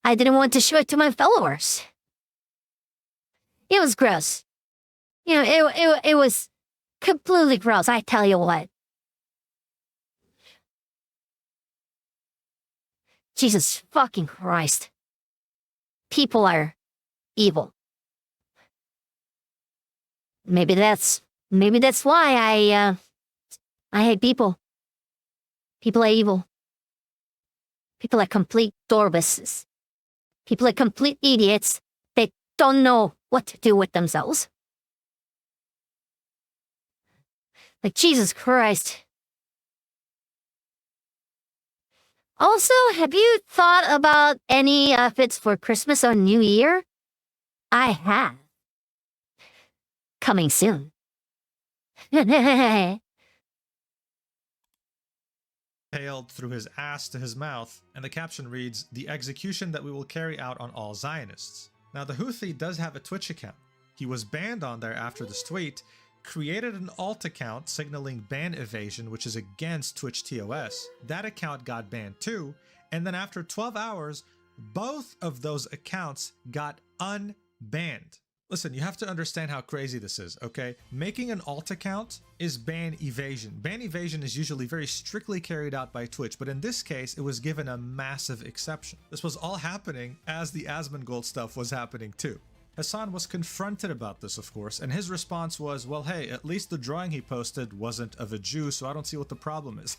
I didn't want to show it to my followers. It was gross. It was completely gross, I tell you what. Jesus fucking Christ. People are evil. Maybe that's why I hate people. People are evil. People are complete dorbuses. People are complete idiots. They don't know what to do with themselves. Like, Jesus Christ. Also, have you thought about any outfits for Christmas or New Year? I have. Coming soon. Impaled through his ass to his mouth, and the caption reads, "The execution that we will carry out on all Zionists." Now, the Houthi does have a Twitch account. He was banned on there after this tweet, created an alt account signaling ban evasion, which is against Twitch TOS. That account got banned too, and then after 12 hours, both of those accounts got unbanned. Listen, you have to understand how crazy this is, okay? Making an alt account is ban evasion. Ban evasion is usually very strictly carried out by Twitch, but in this case, it was given a massive exception. This was all happening as the Asmongold stuff was happening too. Hasan was confronted about this, of course, and his response was, well, hey, at least the drawing he posted wasn't of a Jew, so I don't see what the problem is.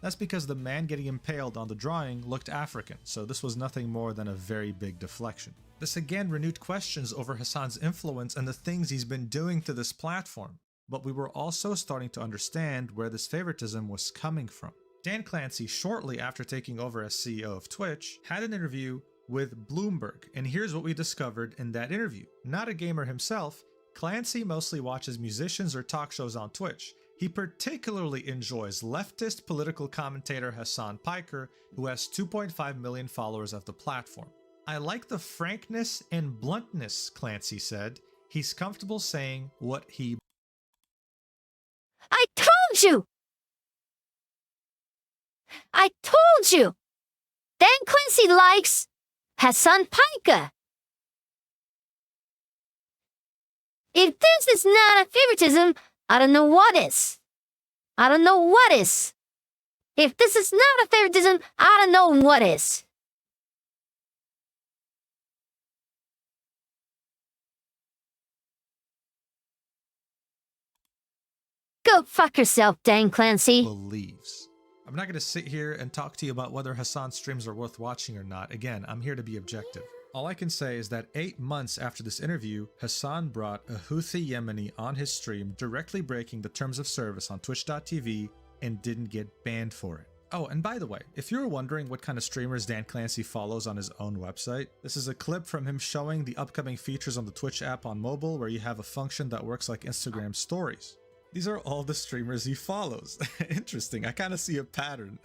That's because the man getting impaled on the drawing looked African, so this was nothing more than a very big deflection. This again renewed questions over Hasan's influence and the things he's been doing to this platform, but we were also starting to understand where this favoritism was coming from. Dan Clancy, shortly after taking over as CEO of Twitch, had an interview with Bloomberg, and here's what we discovered in that interview. Not a gamer himself, Clancy mostly watches musicians or talk shows on Twitch. He particularly enjoys leftist political commentator Hasan Piker, who has 2.5 million followers of the platform. "I like the frankness and bluntness," Clancy said. "He's comfortable saying what he you! I told you! Dan Clancy likes Hasan Piker. If this is not a favoritism, I don't know what is. I don't know what is. If this is not a favoritism, I don't know what is. Go fuck yourself, Dan Clancy. Believes. I'm not going to sit here and talk to you about whether Hasan's streams are worth watching or not. Again, I'm here to be objective. All I can say is that 8 months after this interview, Hasan brought a Houthi Yemeni on his stream, directly breaking the terms of service on twitch.tv, and didn't get banned for it. Oh, and by the way, if you were wondering what kind of streamers Dan Clancy follows on his own website, this is a clip from him showing the upcoming features on the Twitch app on mobile, where you have a function that works like Instagram stories. These are all the streamers he follows. Interesting, I kind of see a pattern.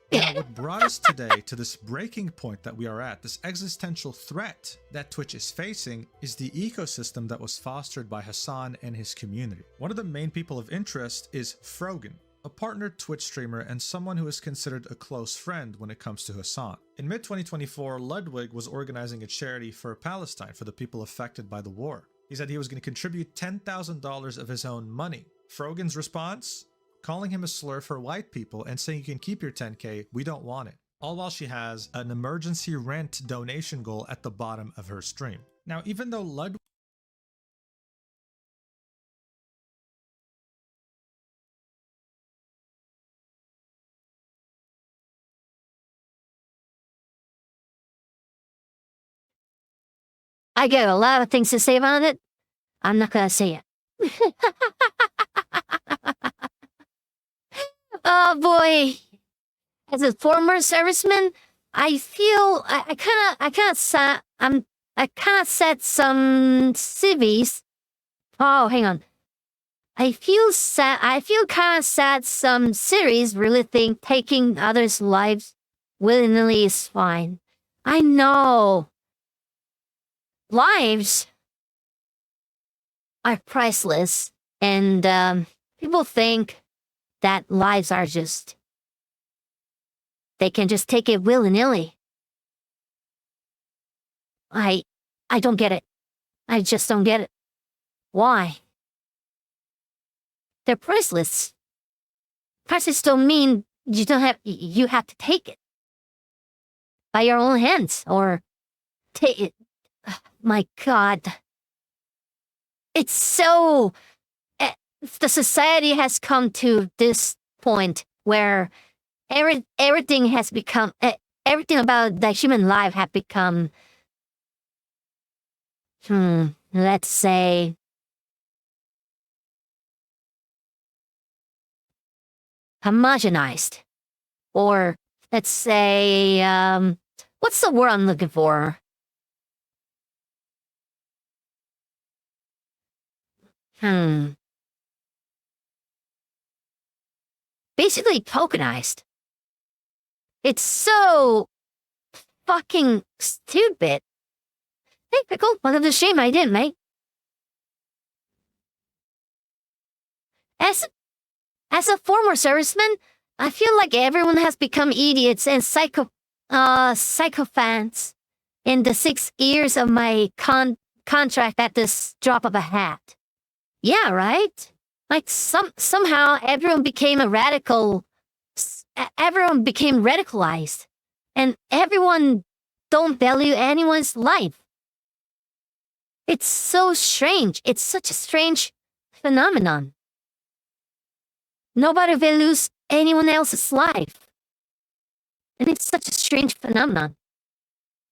Now, what brought us today to this breaking point that we are at, this existential threat that Twitch is facing, is the ecosystem that was fostered by Hasan and his community. One of the main people of interest is Frogan, a partnered Twitch streamer and someone who is considered a close friend when it comes to Hasan. In mid-2024, Ludwig was organizing a charity for Palestine, for the people affected by the war. He said he was going to contribute $10,000 of his own money. Frogan's response? Calling him a slur for white people and saying you can keep your 10K, we don't want it. All while she has an emergency rent donation goal at the bottom of her stream. Now, even though Ludwig I got a lot of things to say about it. I'm not gonna say it. Oh boy. As a former serviceman, I feel I kind of set some civvies. Oh, hang on. I feel kind of sad some series really think taking others' lives willingly is fine. I know. Lives are priceless, and people think that lives are just, they can just take it willy-nilly. I don't get it. I just don't get it. Why? They're priceless. Priceless don't mean you have to take it by your own hands, or take it. My God. It's so... the society has come to this point where everything has become... everything about the human life have become... let's say... homogenized. Or, let's say... what's the word I'm looking for? Basically tokenized. It's so fucking stupid. Hey, Pickle, welcome to the stream. I didn't, mate. As a former serviceman, I feel like everyone has become idiots and psychophants in the 6 years of my contract at this drop of a hat. Yeah, right? Like somehow everyone became everyone became radicalized, and everyone don't value anyone's life. It's so strange. It's such a strange phenomenon. Nobody values anyone else's life. And it's such a strange phenomenon.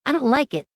I don't like it.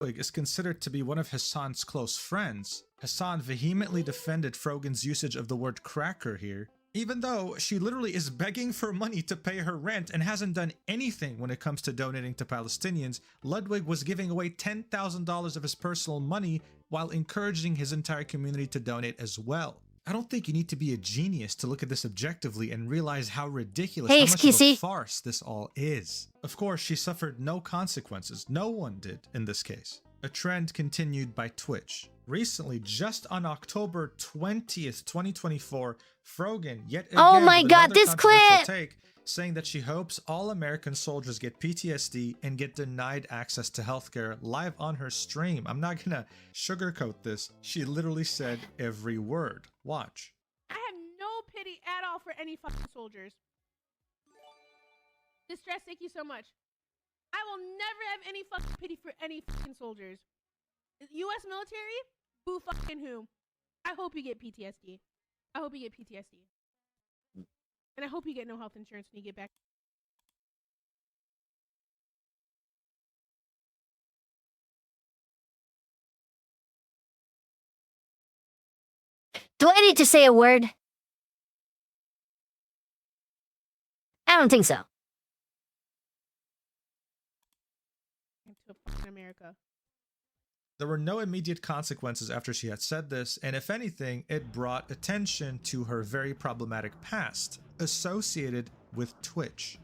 is considered to be one of Hasan's close friends. Hasan vehemently defended Frogan's usage of the word cracker here, even though she literally is begging for money to pay her rent and hasn't done anything when it comes to donating to Palestinians. Ludwig was giving away $10,000 of his personal money while encouraging his entire community to donate as well. I don't think you need to be a genius to look at this objectively and realize how ridiculous, how much of a farce this all is. Of course, she suffered no consequences. No one did in this case. A trend continued by Twitch. Recently, just on October 20th, 2024, Frogan yet again Oh my with God, another this controversial clip! take, saying that she hopes all American soldiers get PTSD and get denied access to healthcare live on her stream. I'm not gonna sugarcoat this. She literally said every word. Watch. I have no pity at all for any fucking soldiers. Distress, thank you so much. I will never have any fucking pity for any fucking soldiers. U.S. military? Boo fucking who? I hope you get PTSD. I hope you get PTSD. And I hope you get no health insurance when you get back. Do I need to say a word? I don't think so. To fucking America. There were no immediate consequences after she had said this, and if anything, it brought attention to her very problematic past associated with Twitch.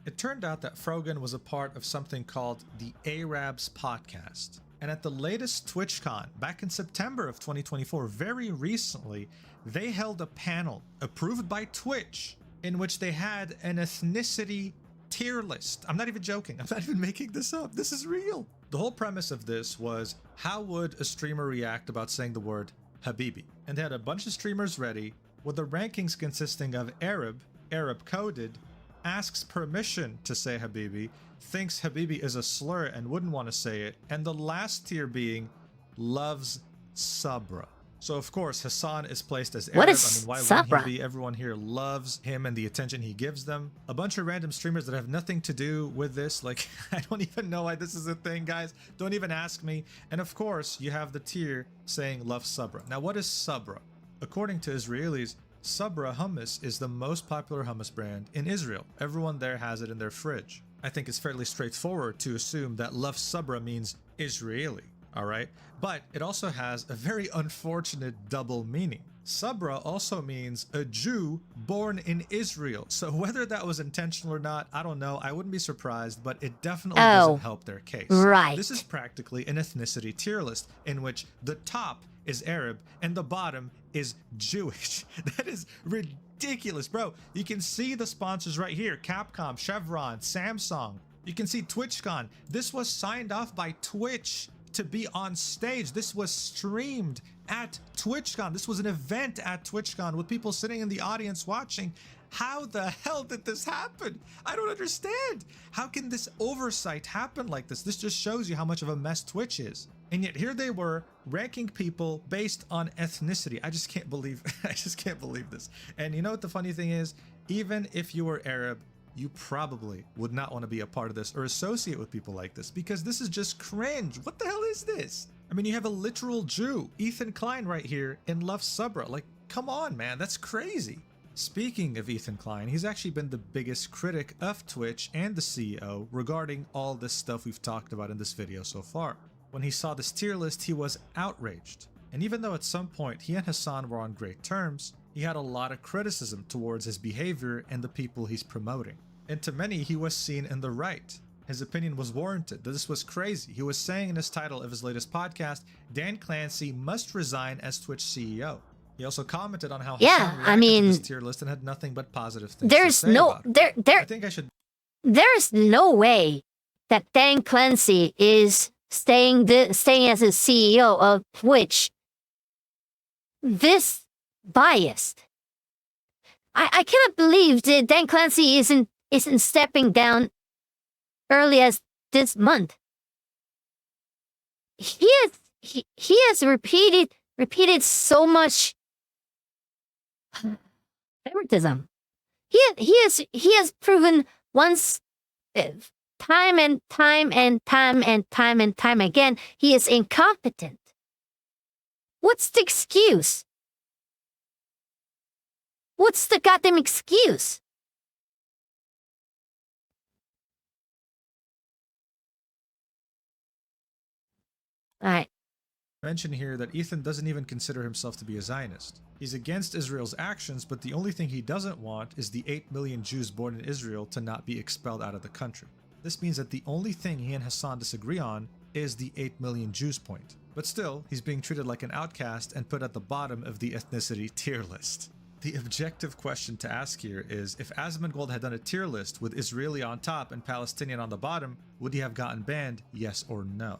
It turned out that Frogan was a part of something called the Arabs podcast. And at the latest Twitchcon, back in September of 2024, very recently, they held a panel approved by Twitch in which they had an ethnicity tier list. I'm not even joking. I'm not even making this up. This is real. The whole premise of this was, how would a streamer react about saying the word Habibi? And they had a bunch of streamers ready with the rankings consisting of Arab coded, asks permission to say Habibi, thinks Habibi is a slur and wouldn't want to say it, and the last tier being loves Sabra. So of course Hasan is placed as Arab. What is why Sabra? wouldn't he be? Everyone here loves him and the attention he gives them. A bunch of random streamers that have nothing to do with this, like I don't even know why this is a thing, guys. Don't even ask me. And of course you have the tier saying love Sabra. Now what is Sabra? According to Israelis, Sabra hummus is the most popular hummus brand in Israel. Everyone there has it in their fridge. I think it's fairly straightforward to assume that love Sabra means Israeli. Alright, but it also has a very unfortunate double meaning. Sabra also means a Jew born in Israel. So whether that was intentional or not, I don't know. I wouldn't be surprised, but it definitely doesn't help their case. Right. This is practically an ethnicity tier list in which the top is Arab and the bottom is Jewish. That is ridiculous, bro. You can see the sponsors right here: Capcom, Chevron, Samsung. You can see Twitchcon. This was signed off by Twitch to be on stage. This was streamed at Twitchcon. This was an event at Twitchcon with people sitting in the audience watching. How the hell did this happen? I don't understand. How can this oversight happen like this? This just shows you how much of a mess Twitch is. And yet here they were ranking people based on ethnicity. I just can't believe this. And you know what the funny thing is? Even if you were Arab, you probably would not want to be a part of this or associate with people like this, because this is just cringe. What the hell is this? I mean, you have a literal Jew, Ethan Klein, right here in Love Sabra. Like, come on, man, that's crazy. Speaking of Ethan Klein, he's actually been the biggest critic of Twitch and the CEO regarding all this stuff we've talked about in this video so far. When he saw this tier list, he was outraged. And even though at some point he and Hasan were on great terms, he had a lot of criticism towards his behavior and the people he's promoting. And to many, he was seen in the right. His opinion was warranted. This was crazy. He was saying in his title of his latest podcast, Dan Clancy must resign as Twitch CEO. He also commented on how Hasan reacted to this tier list and had nothing but positive things to say about it. I think I should. There's no way that Dan Clancy is staying as a CEO of Twitch this biased. I cannot believe that Dan Clancy isn't stepping down early as this month. He has repeated so much favoritism. He has proven once, time and time again, he is incompetent. What's the excuse? What's the goddamn excuse? All right. Mention here that Ethan doesn't even consider himself to be a Zionist. He's against Israel's actions, but the only thing he doesn't want is the 8 million Jews born in Israel to not be expelled out of the country. This means that the only thing he and Hasan disagree on is the 8 million Jews point. But still, he's being treated like an outcast and put at the bottom of the ethnicity tier list. The objective question to ask here is, if Asmongold had done a tier list with Israeli on top and Palestinian on the bottom, would he have gotten banned, yes or no?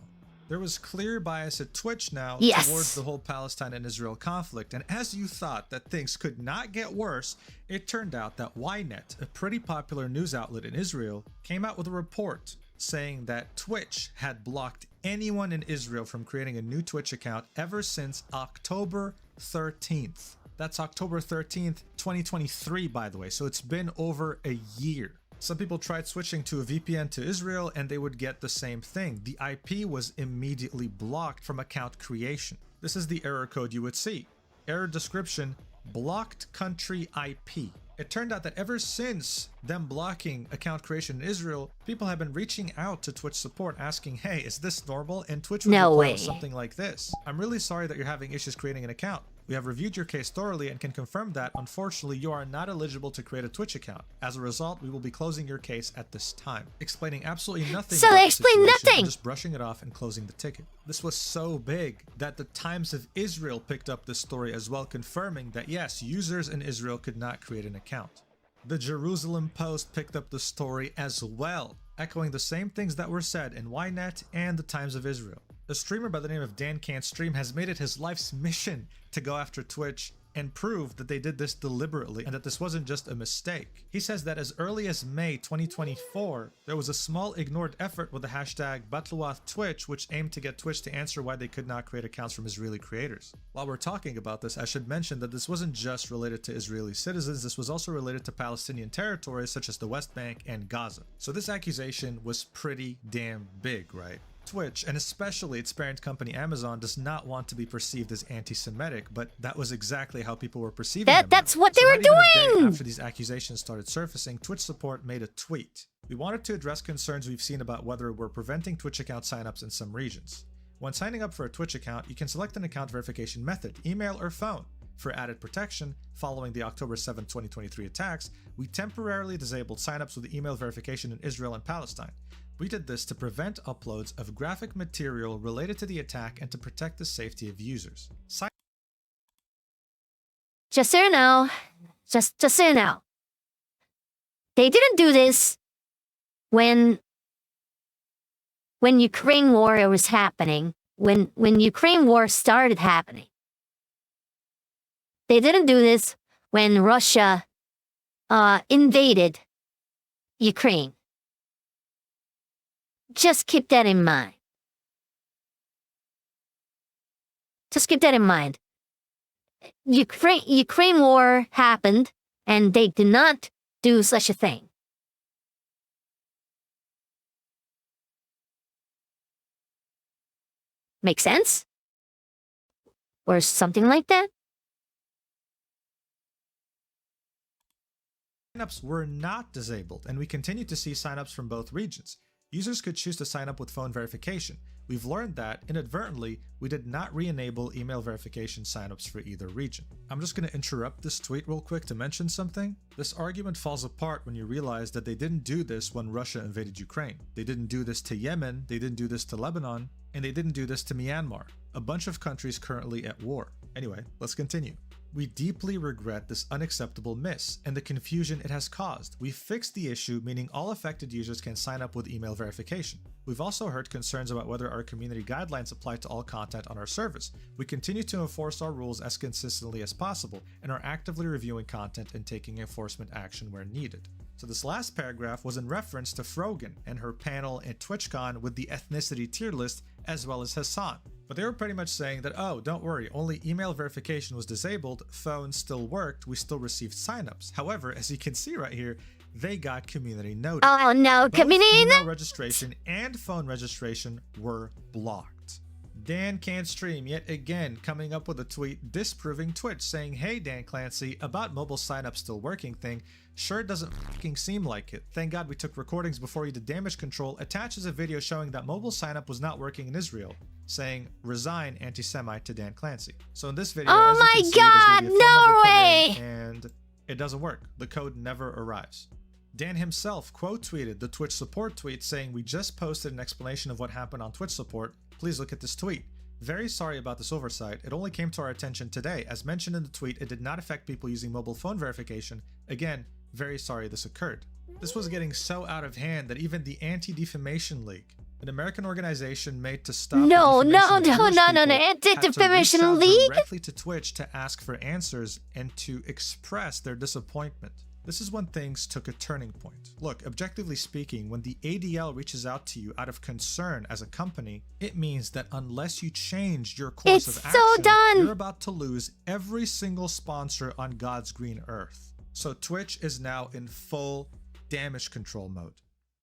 There was clear bias at Twitch now towards the whole Palestine and Israel conflict, and as you thought that things could not get worse, it turned out that Ynet, a pretty popular news outlet in Israel, came out with a report saying that Twitch had blocked anyone in Israel from creating a new Twitch account ever since October 13th. That's October 13th, 2023, by the way, so it's been over a year. Some people tried switching to a VPN to Israel and they would get the same thing. The IP was immediately blocked from account creation. This is the error code you would see. Error description, blocked country IP. It turned out that ever since them blocking account creation in Israel, people have been reaching out to Twitch support asking, hey, is this normal? And Twitch would reply with something like this. I'm really sorry that you're having issues creating an account. We have reviewed your case thoroughly and can confirm that, unfortunately, you are not eligible to create a Twitch account. As a result, we will be closing your case at this time. Explaining absolutely nothing So they explain nothing! Just brushing it off and closing the ticket. This was so big that the Times of Israel picked up this story as well, confirming that yes, users in Israel could not create an account. The Jerusalem Post picked up the story as well, echoing the same things that were said in Ynet and the Times of Israel. A streamer by the name of Dan Can't Stream has made it his life's mission to go after Twitch and prove that they did this deliberately and that this wasn't just a mistake. He says that as early as May 2024, there was a small ignored effort with the hashtag #BatluathTwitch, which aimed to get Twitch to answer why they could not create accounts from Israeli creators. While we're talking about this, I should mention that this wasn't just related to Israeli citizens, this was also related to Palestinian territories such as the West Bank and Gaza. So this accusation was pretty damn big, right? Twitch, and especially its parent company Amazon, does not want to be perceived as anti-Semitic, but that was exactly how people were perceiving them. That's what they were doing! After these accusations started surfacing, Twitch support made a tweet. We wanted to address concerns we've seen about whether we're preventing Twitch account signups in some regions. When signing up for a Twitch account, you can select an account verification method, email or phone. For added protection, following the October 7, 2023 attacks, we temporarily disabled signups with email verification in Israel and Palestine. We did this to prevent uploads of graphic material related to the attack and to protect the safety of users. Just so you know, just so you know, they didn't do this when Ukraine war was happening, when Ukraine war started happening. They didn't do this when Russia invaded Ukraine. Just keep that in mind. Just keep that in mind. Ukraine war happened, and they did not do such a thing. Make sense? Or something like that? Signups were not disabled, and we continue to see signups from both regions. Users could choose to sign up with phone verification. We've learned that, inadvertently, we did not re-enable email verification signups for either region. I'm just going to interrupt this tweet real quick to mention something. This argument falls apart when you realize that they didn't do this when Russia invaded Ukraine. They didn't do this to Yemen, they didn't do this to Lebanon, and they didn't do this to Myanmar, a bunch of countries currently at war. Anyway, let's continue. We deeply regret this unacceptable miss and the confusion it has caused. We've fixed the issue, meaning all affected users can sign up with email verification. We've also heard concerns about whether our community guidelines apply to all content on our service. We continue to enforce our rules as consistently as possible and are actively reviewing content and taking enforcement action where needed. So this last paragraph was in reference to Frogan and her panel at Twitchcon with the ethnicity tier list, as well as Hasan. But they were pretty much saying that, oh, don't worry, only email verification was disabled, phone still worked, we still received signups. However, as you can see right here, they got community noted. Oh no, Both community email registration and phone registration were blocked. Dan Can't Stream yet again coming up with a tweet disproving Twitch, saying, hey Dan Clancy, about mobile signup still working thing, sure doesn't fucking seem like it. Thank God we took recordings before you did damage control. Attaches a video showing that mobile signup was not working in Israel, saying resign anti-Semite to Dan Clancy. So in this video, oh as my you can see, God, there's gonna be a phone number no put way! in, and it doesn't work. The code never arrives. Dan himself quote tweeted the Twitch support tweet saying, "We just posted an explanation of what happened on Twitch support. Please look at this tweet. Very sorry about this oversight. It only came to our attention today. As mentioned in the tweet, it did not affect people using mobile phone verification. Again, very sorry this occurred." This was getting so out of hand that even the Anti-Defamation League, an American organization made to stop No, the no, defamation of no, Jewish no, no, people, had to Anti-Defamation reach out League? directly to Twitch to ask for answers and to express their disappointment. This is when things took a turning point. Look, objectively speaking, when the ADL reaches out to you out of concern as a company, it means that unless you change your course It's of so action, done. you're about to lose every single sponsor on God's green earth. So Twitch is now in full damage control mode.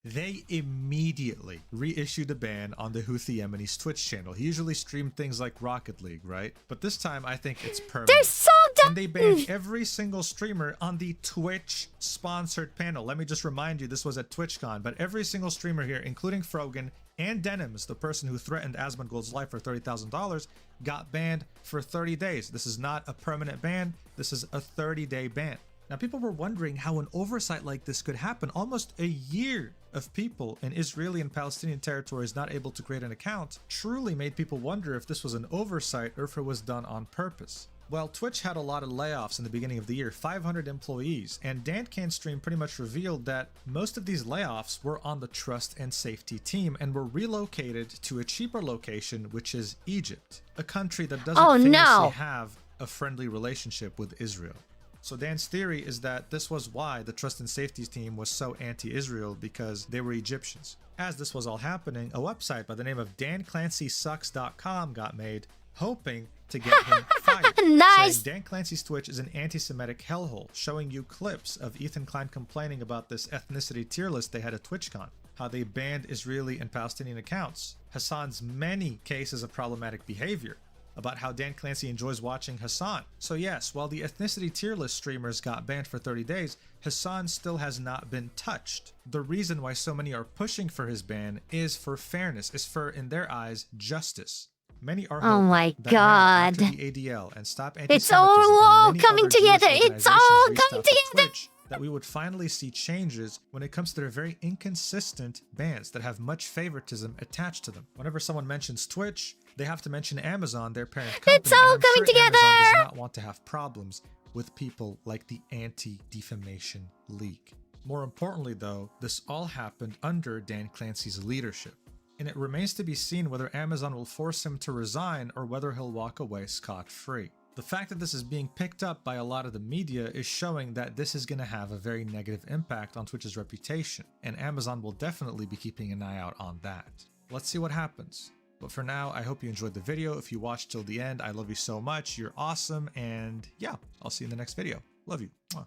They immediately reissued a ban on the Houthi Yemeni's Twitch channel. He usually streamed things like Rocket League, right? But this time I think it's permanent. They're so dumb. And they banned every single streamer on the Twitch sponsored panel. Let me just remind you, this was at Twitchcon, but every single streamer here, including Frogan and Denims, the person who threatened Asmongold's life for $30,000, got banned for 30 days. This is not a permanent ban. This is a 30-day ban. Now, people were wondering how an oversight like this could happen. Almost a year of people in Israeli and Palestinian territories not able to create an account truly made people wonder if this was an oversight or if it was done on purpose. Well, Twitch had a lot of layoffs in the beginning of the year, 500 employees, and Dan Can's stream pretty much revealed that most of these layoffs were on the trust and safety team and were relocated to a cheaper location, which is Egypt, a country that doesn't famously have a friendly relationship with Israel. So Dan's theory is that this was why the Trust and Safety team was so anti-Israel, because they were Egyptians. As this was all happening, a website by the name of DanClancySucks.com got made, hoping to get him fired. Nice. Saying Dan Clancy's Twitch is an anti-Semitic hellhole, showing you clips of Ethan Klein complaining about this ethnicity tier list they had at TwitchCon, how they banned Israeli and Palestinian accounts, Hasan's many cases of problematic behavior, about how Dan Clancy enjoys watching Hasan. So yes, while the ethnicity tier list streamers got banned for 30 days, Hasan still has not been touched. The reason why so many are pushing for his ban is for fairness, is for, in their eyes, justice. Many are Oh my that now, God. after the ADL and Stop It's Antisemitism all and many coming other Jewish together. It's all organizations reached coming out to together. Twitch, that we would finally see changes when it comes to their very inconsistent bans that have much favoritism attached to them. Whenever someone mentions Twitch, they have to mention Amazon, their parent company. It's all and I'm coming sure Amazon together. does not want to have problems with people like the Anti-Defamation League. More importantly though, this all happened under Dan Clancy's leadership, and it remains to be seen whether Amazon will force him to resign or whether he'll walk away scot-free. The fact that this is being picked up by a lot of the media is showing that this is going to have a very negative impact on Twitch's reputation, and Amazon will definitely be keeping an eye out on that. Let's see what happens. But for now, I hope you enjoyed the video. If you watched till the end, I love you so much. You're awesome, and yeah, I'll see you in the next video. Love you. Mwah.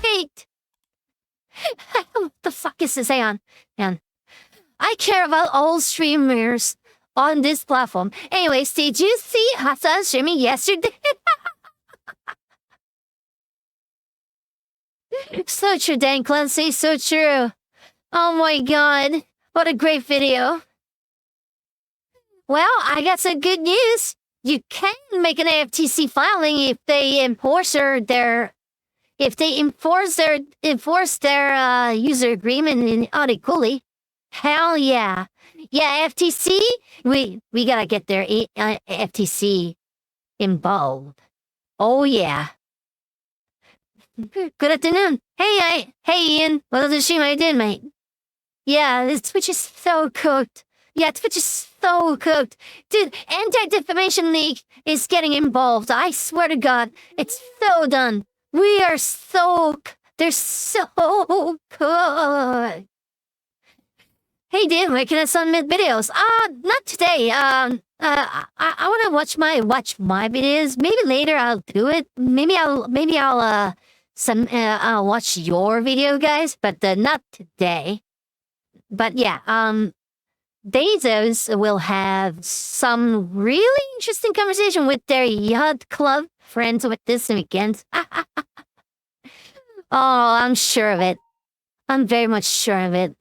Wait! What the fuck is this on? Man, I care about all streamers on this platform. Anyways, did you see Hasan streaming yesterday? So true, Dan Clancy, so true. Oh my god, what a great video. Well, I got some good news. You can make an AFTC filing if they enforce their user agreement in unequally. Hell yeah. Yeah, FTC, we gotta get their FTC involved. Oh yeah. Good afternoon. Hey Ian, what other stream I did, mate? Yeah, this Twitch is so cooked. Yeah, Twitch is so cooked. Dude, Anti-Defamation League is getting involved. I swear to God, it's so done. We are so... They're so good. Hey, Dan, where can I submit videos? Not today. I want to watch my videos. Maybe later I'll do it. Maybe I'll watch your video, guys, but not today. But yeah, Bezos will have some really interesting conversation with their yacht club friends with this weekend. Oh, I'm sure of it. I'm very much sure of it.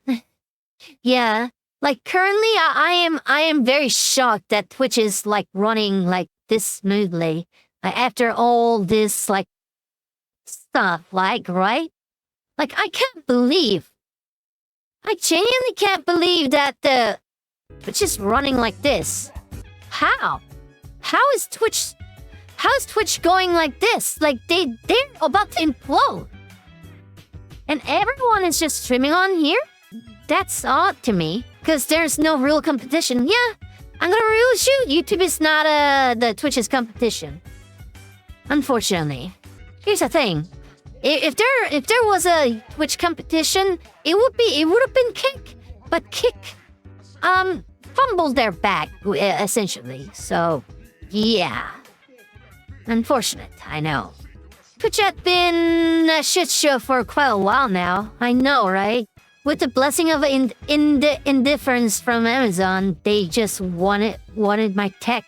Yeah, like currently I am very shocked that Twitch is like running like this smoothly. After all this like stuff, like, right? Like, I genuinely can't believe that Twitch is running like this. How? How is Twitch going like this? Like, they're about to implode. And everyone is just streaming on here? That's odd to me, because there's no real competition. Yeah, I'm gonna really shoot. YouTube is not the Twitch's competition. Unfortunately. Here's the thing. If there was a Twitch competition, it would have been Kick. But Kick fumbled their bag, essentially. So, yeah. Unfortunate, I know. Twitch had been a shit show for quite a while now. I know, right? With the blessing of indifference from Amazon, they just wanted my tech.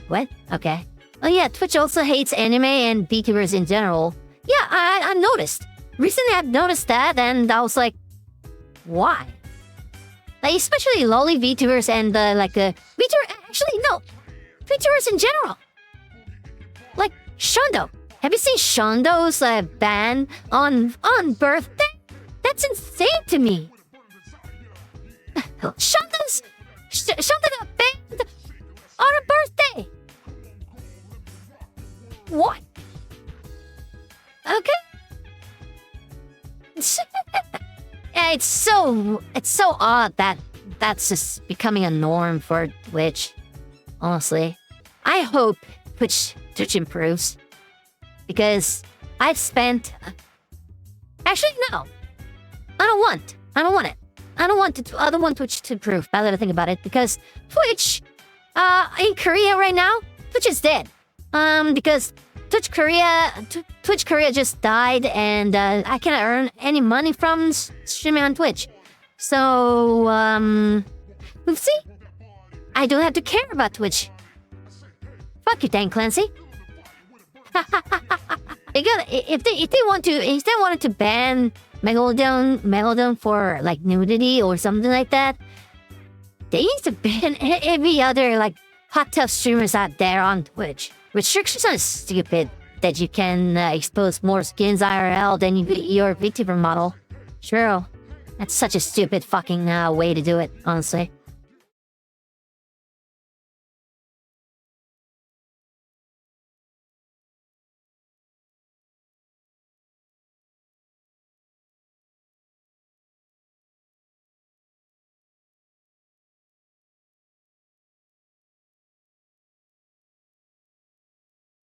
What? Okay. Oh yeah, Twitch also hates anime and VTubers in general. Yeah, I noticed. Recently I've noticed that, and I was like, why? Like, especially lolly VTubers and VTuber. Actually, no, VTubers in general. Like Shondo. Have you seen Shondo's ban on birthday? That's insane to me. Shondo got banned on a birthday. What? Okay. Yeah, it's so odd that that's just becoming a norm for Twitch. Honestly, I hope Twitch improves, because I've spent. Actually, no. I don't want it. I don't want Twitch to improve. Now that I think about it, because Twitch, in Korea right now, Twitch is dead. Because Twitch Korea just died, and I cannot earn any money from streaming on Twitch. So, we'll see. I don't have to care about Twitch. Fuck you, Dan Clancy. If they wanted to ban Megalodon for like nudity or something like that, they need to ban every other like hot tub streamers out there on Twitch. Restrictions are stupid. That you can expose more skins IRL than your VTuber model. Sure, that's such a stupid fucking way to do it, honestly.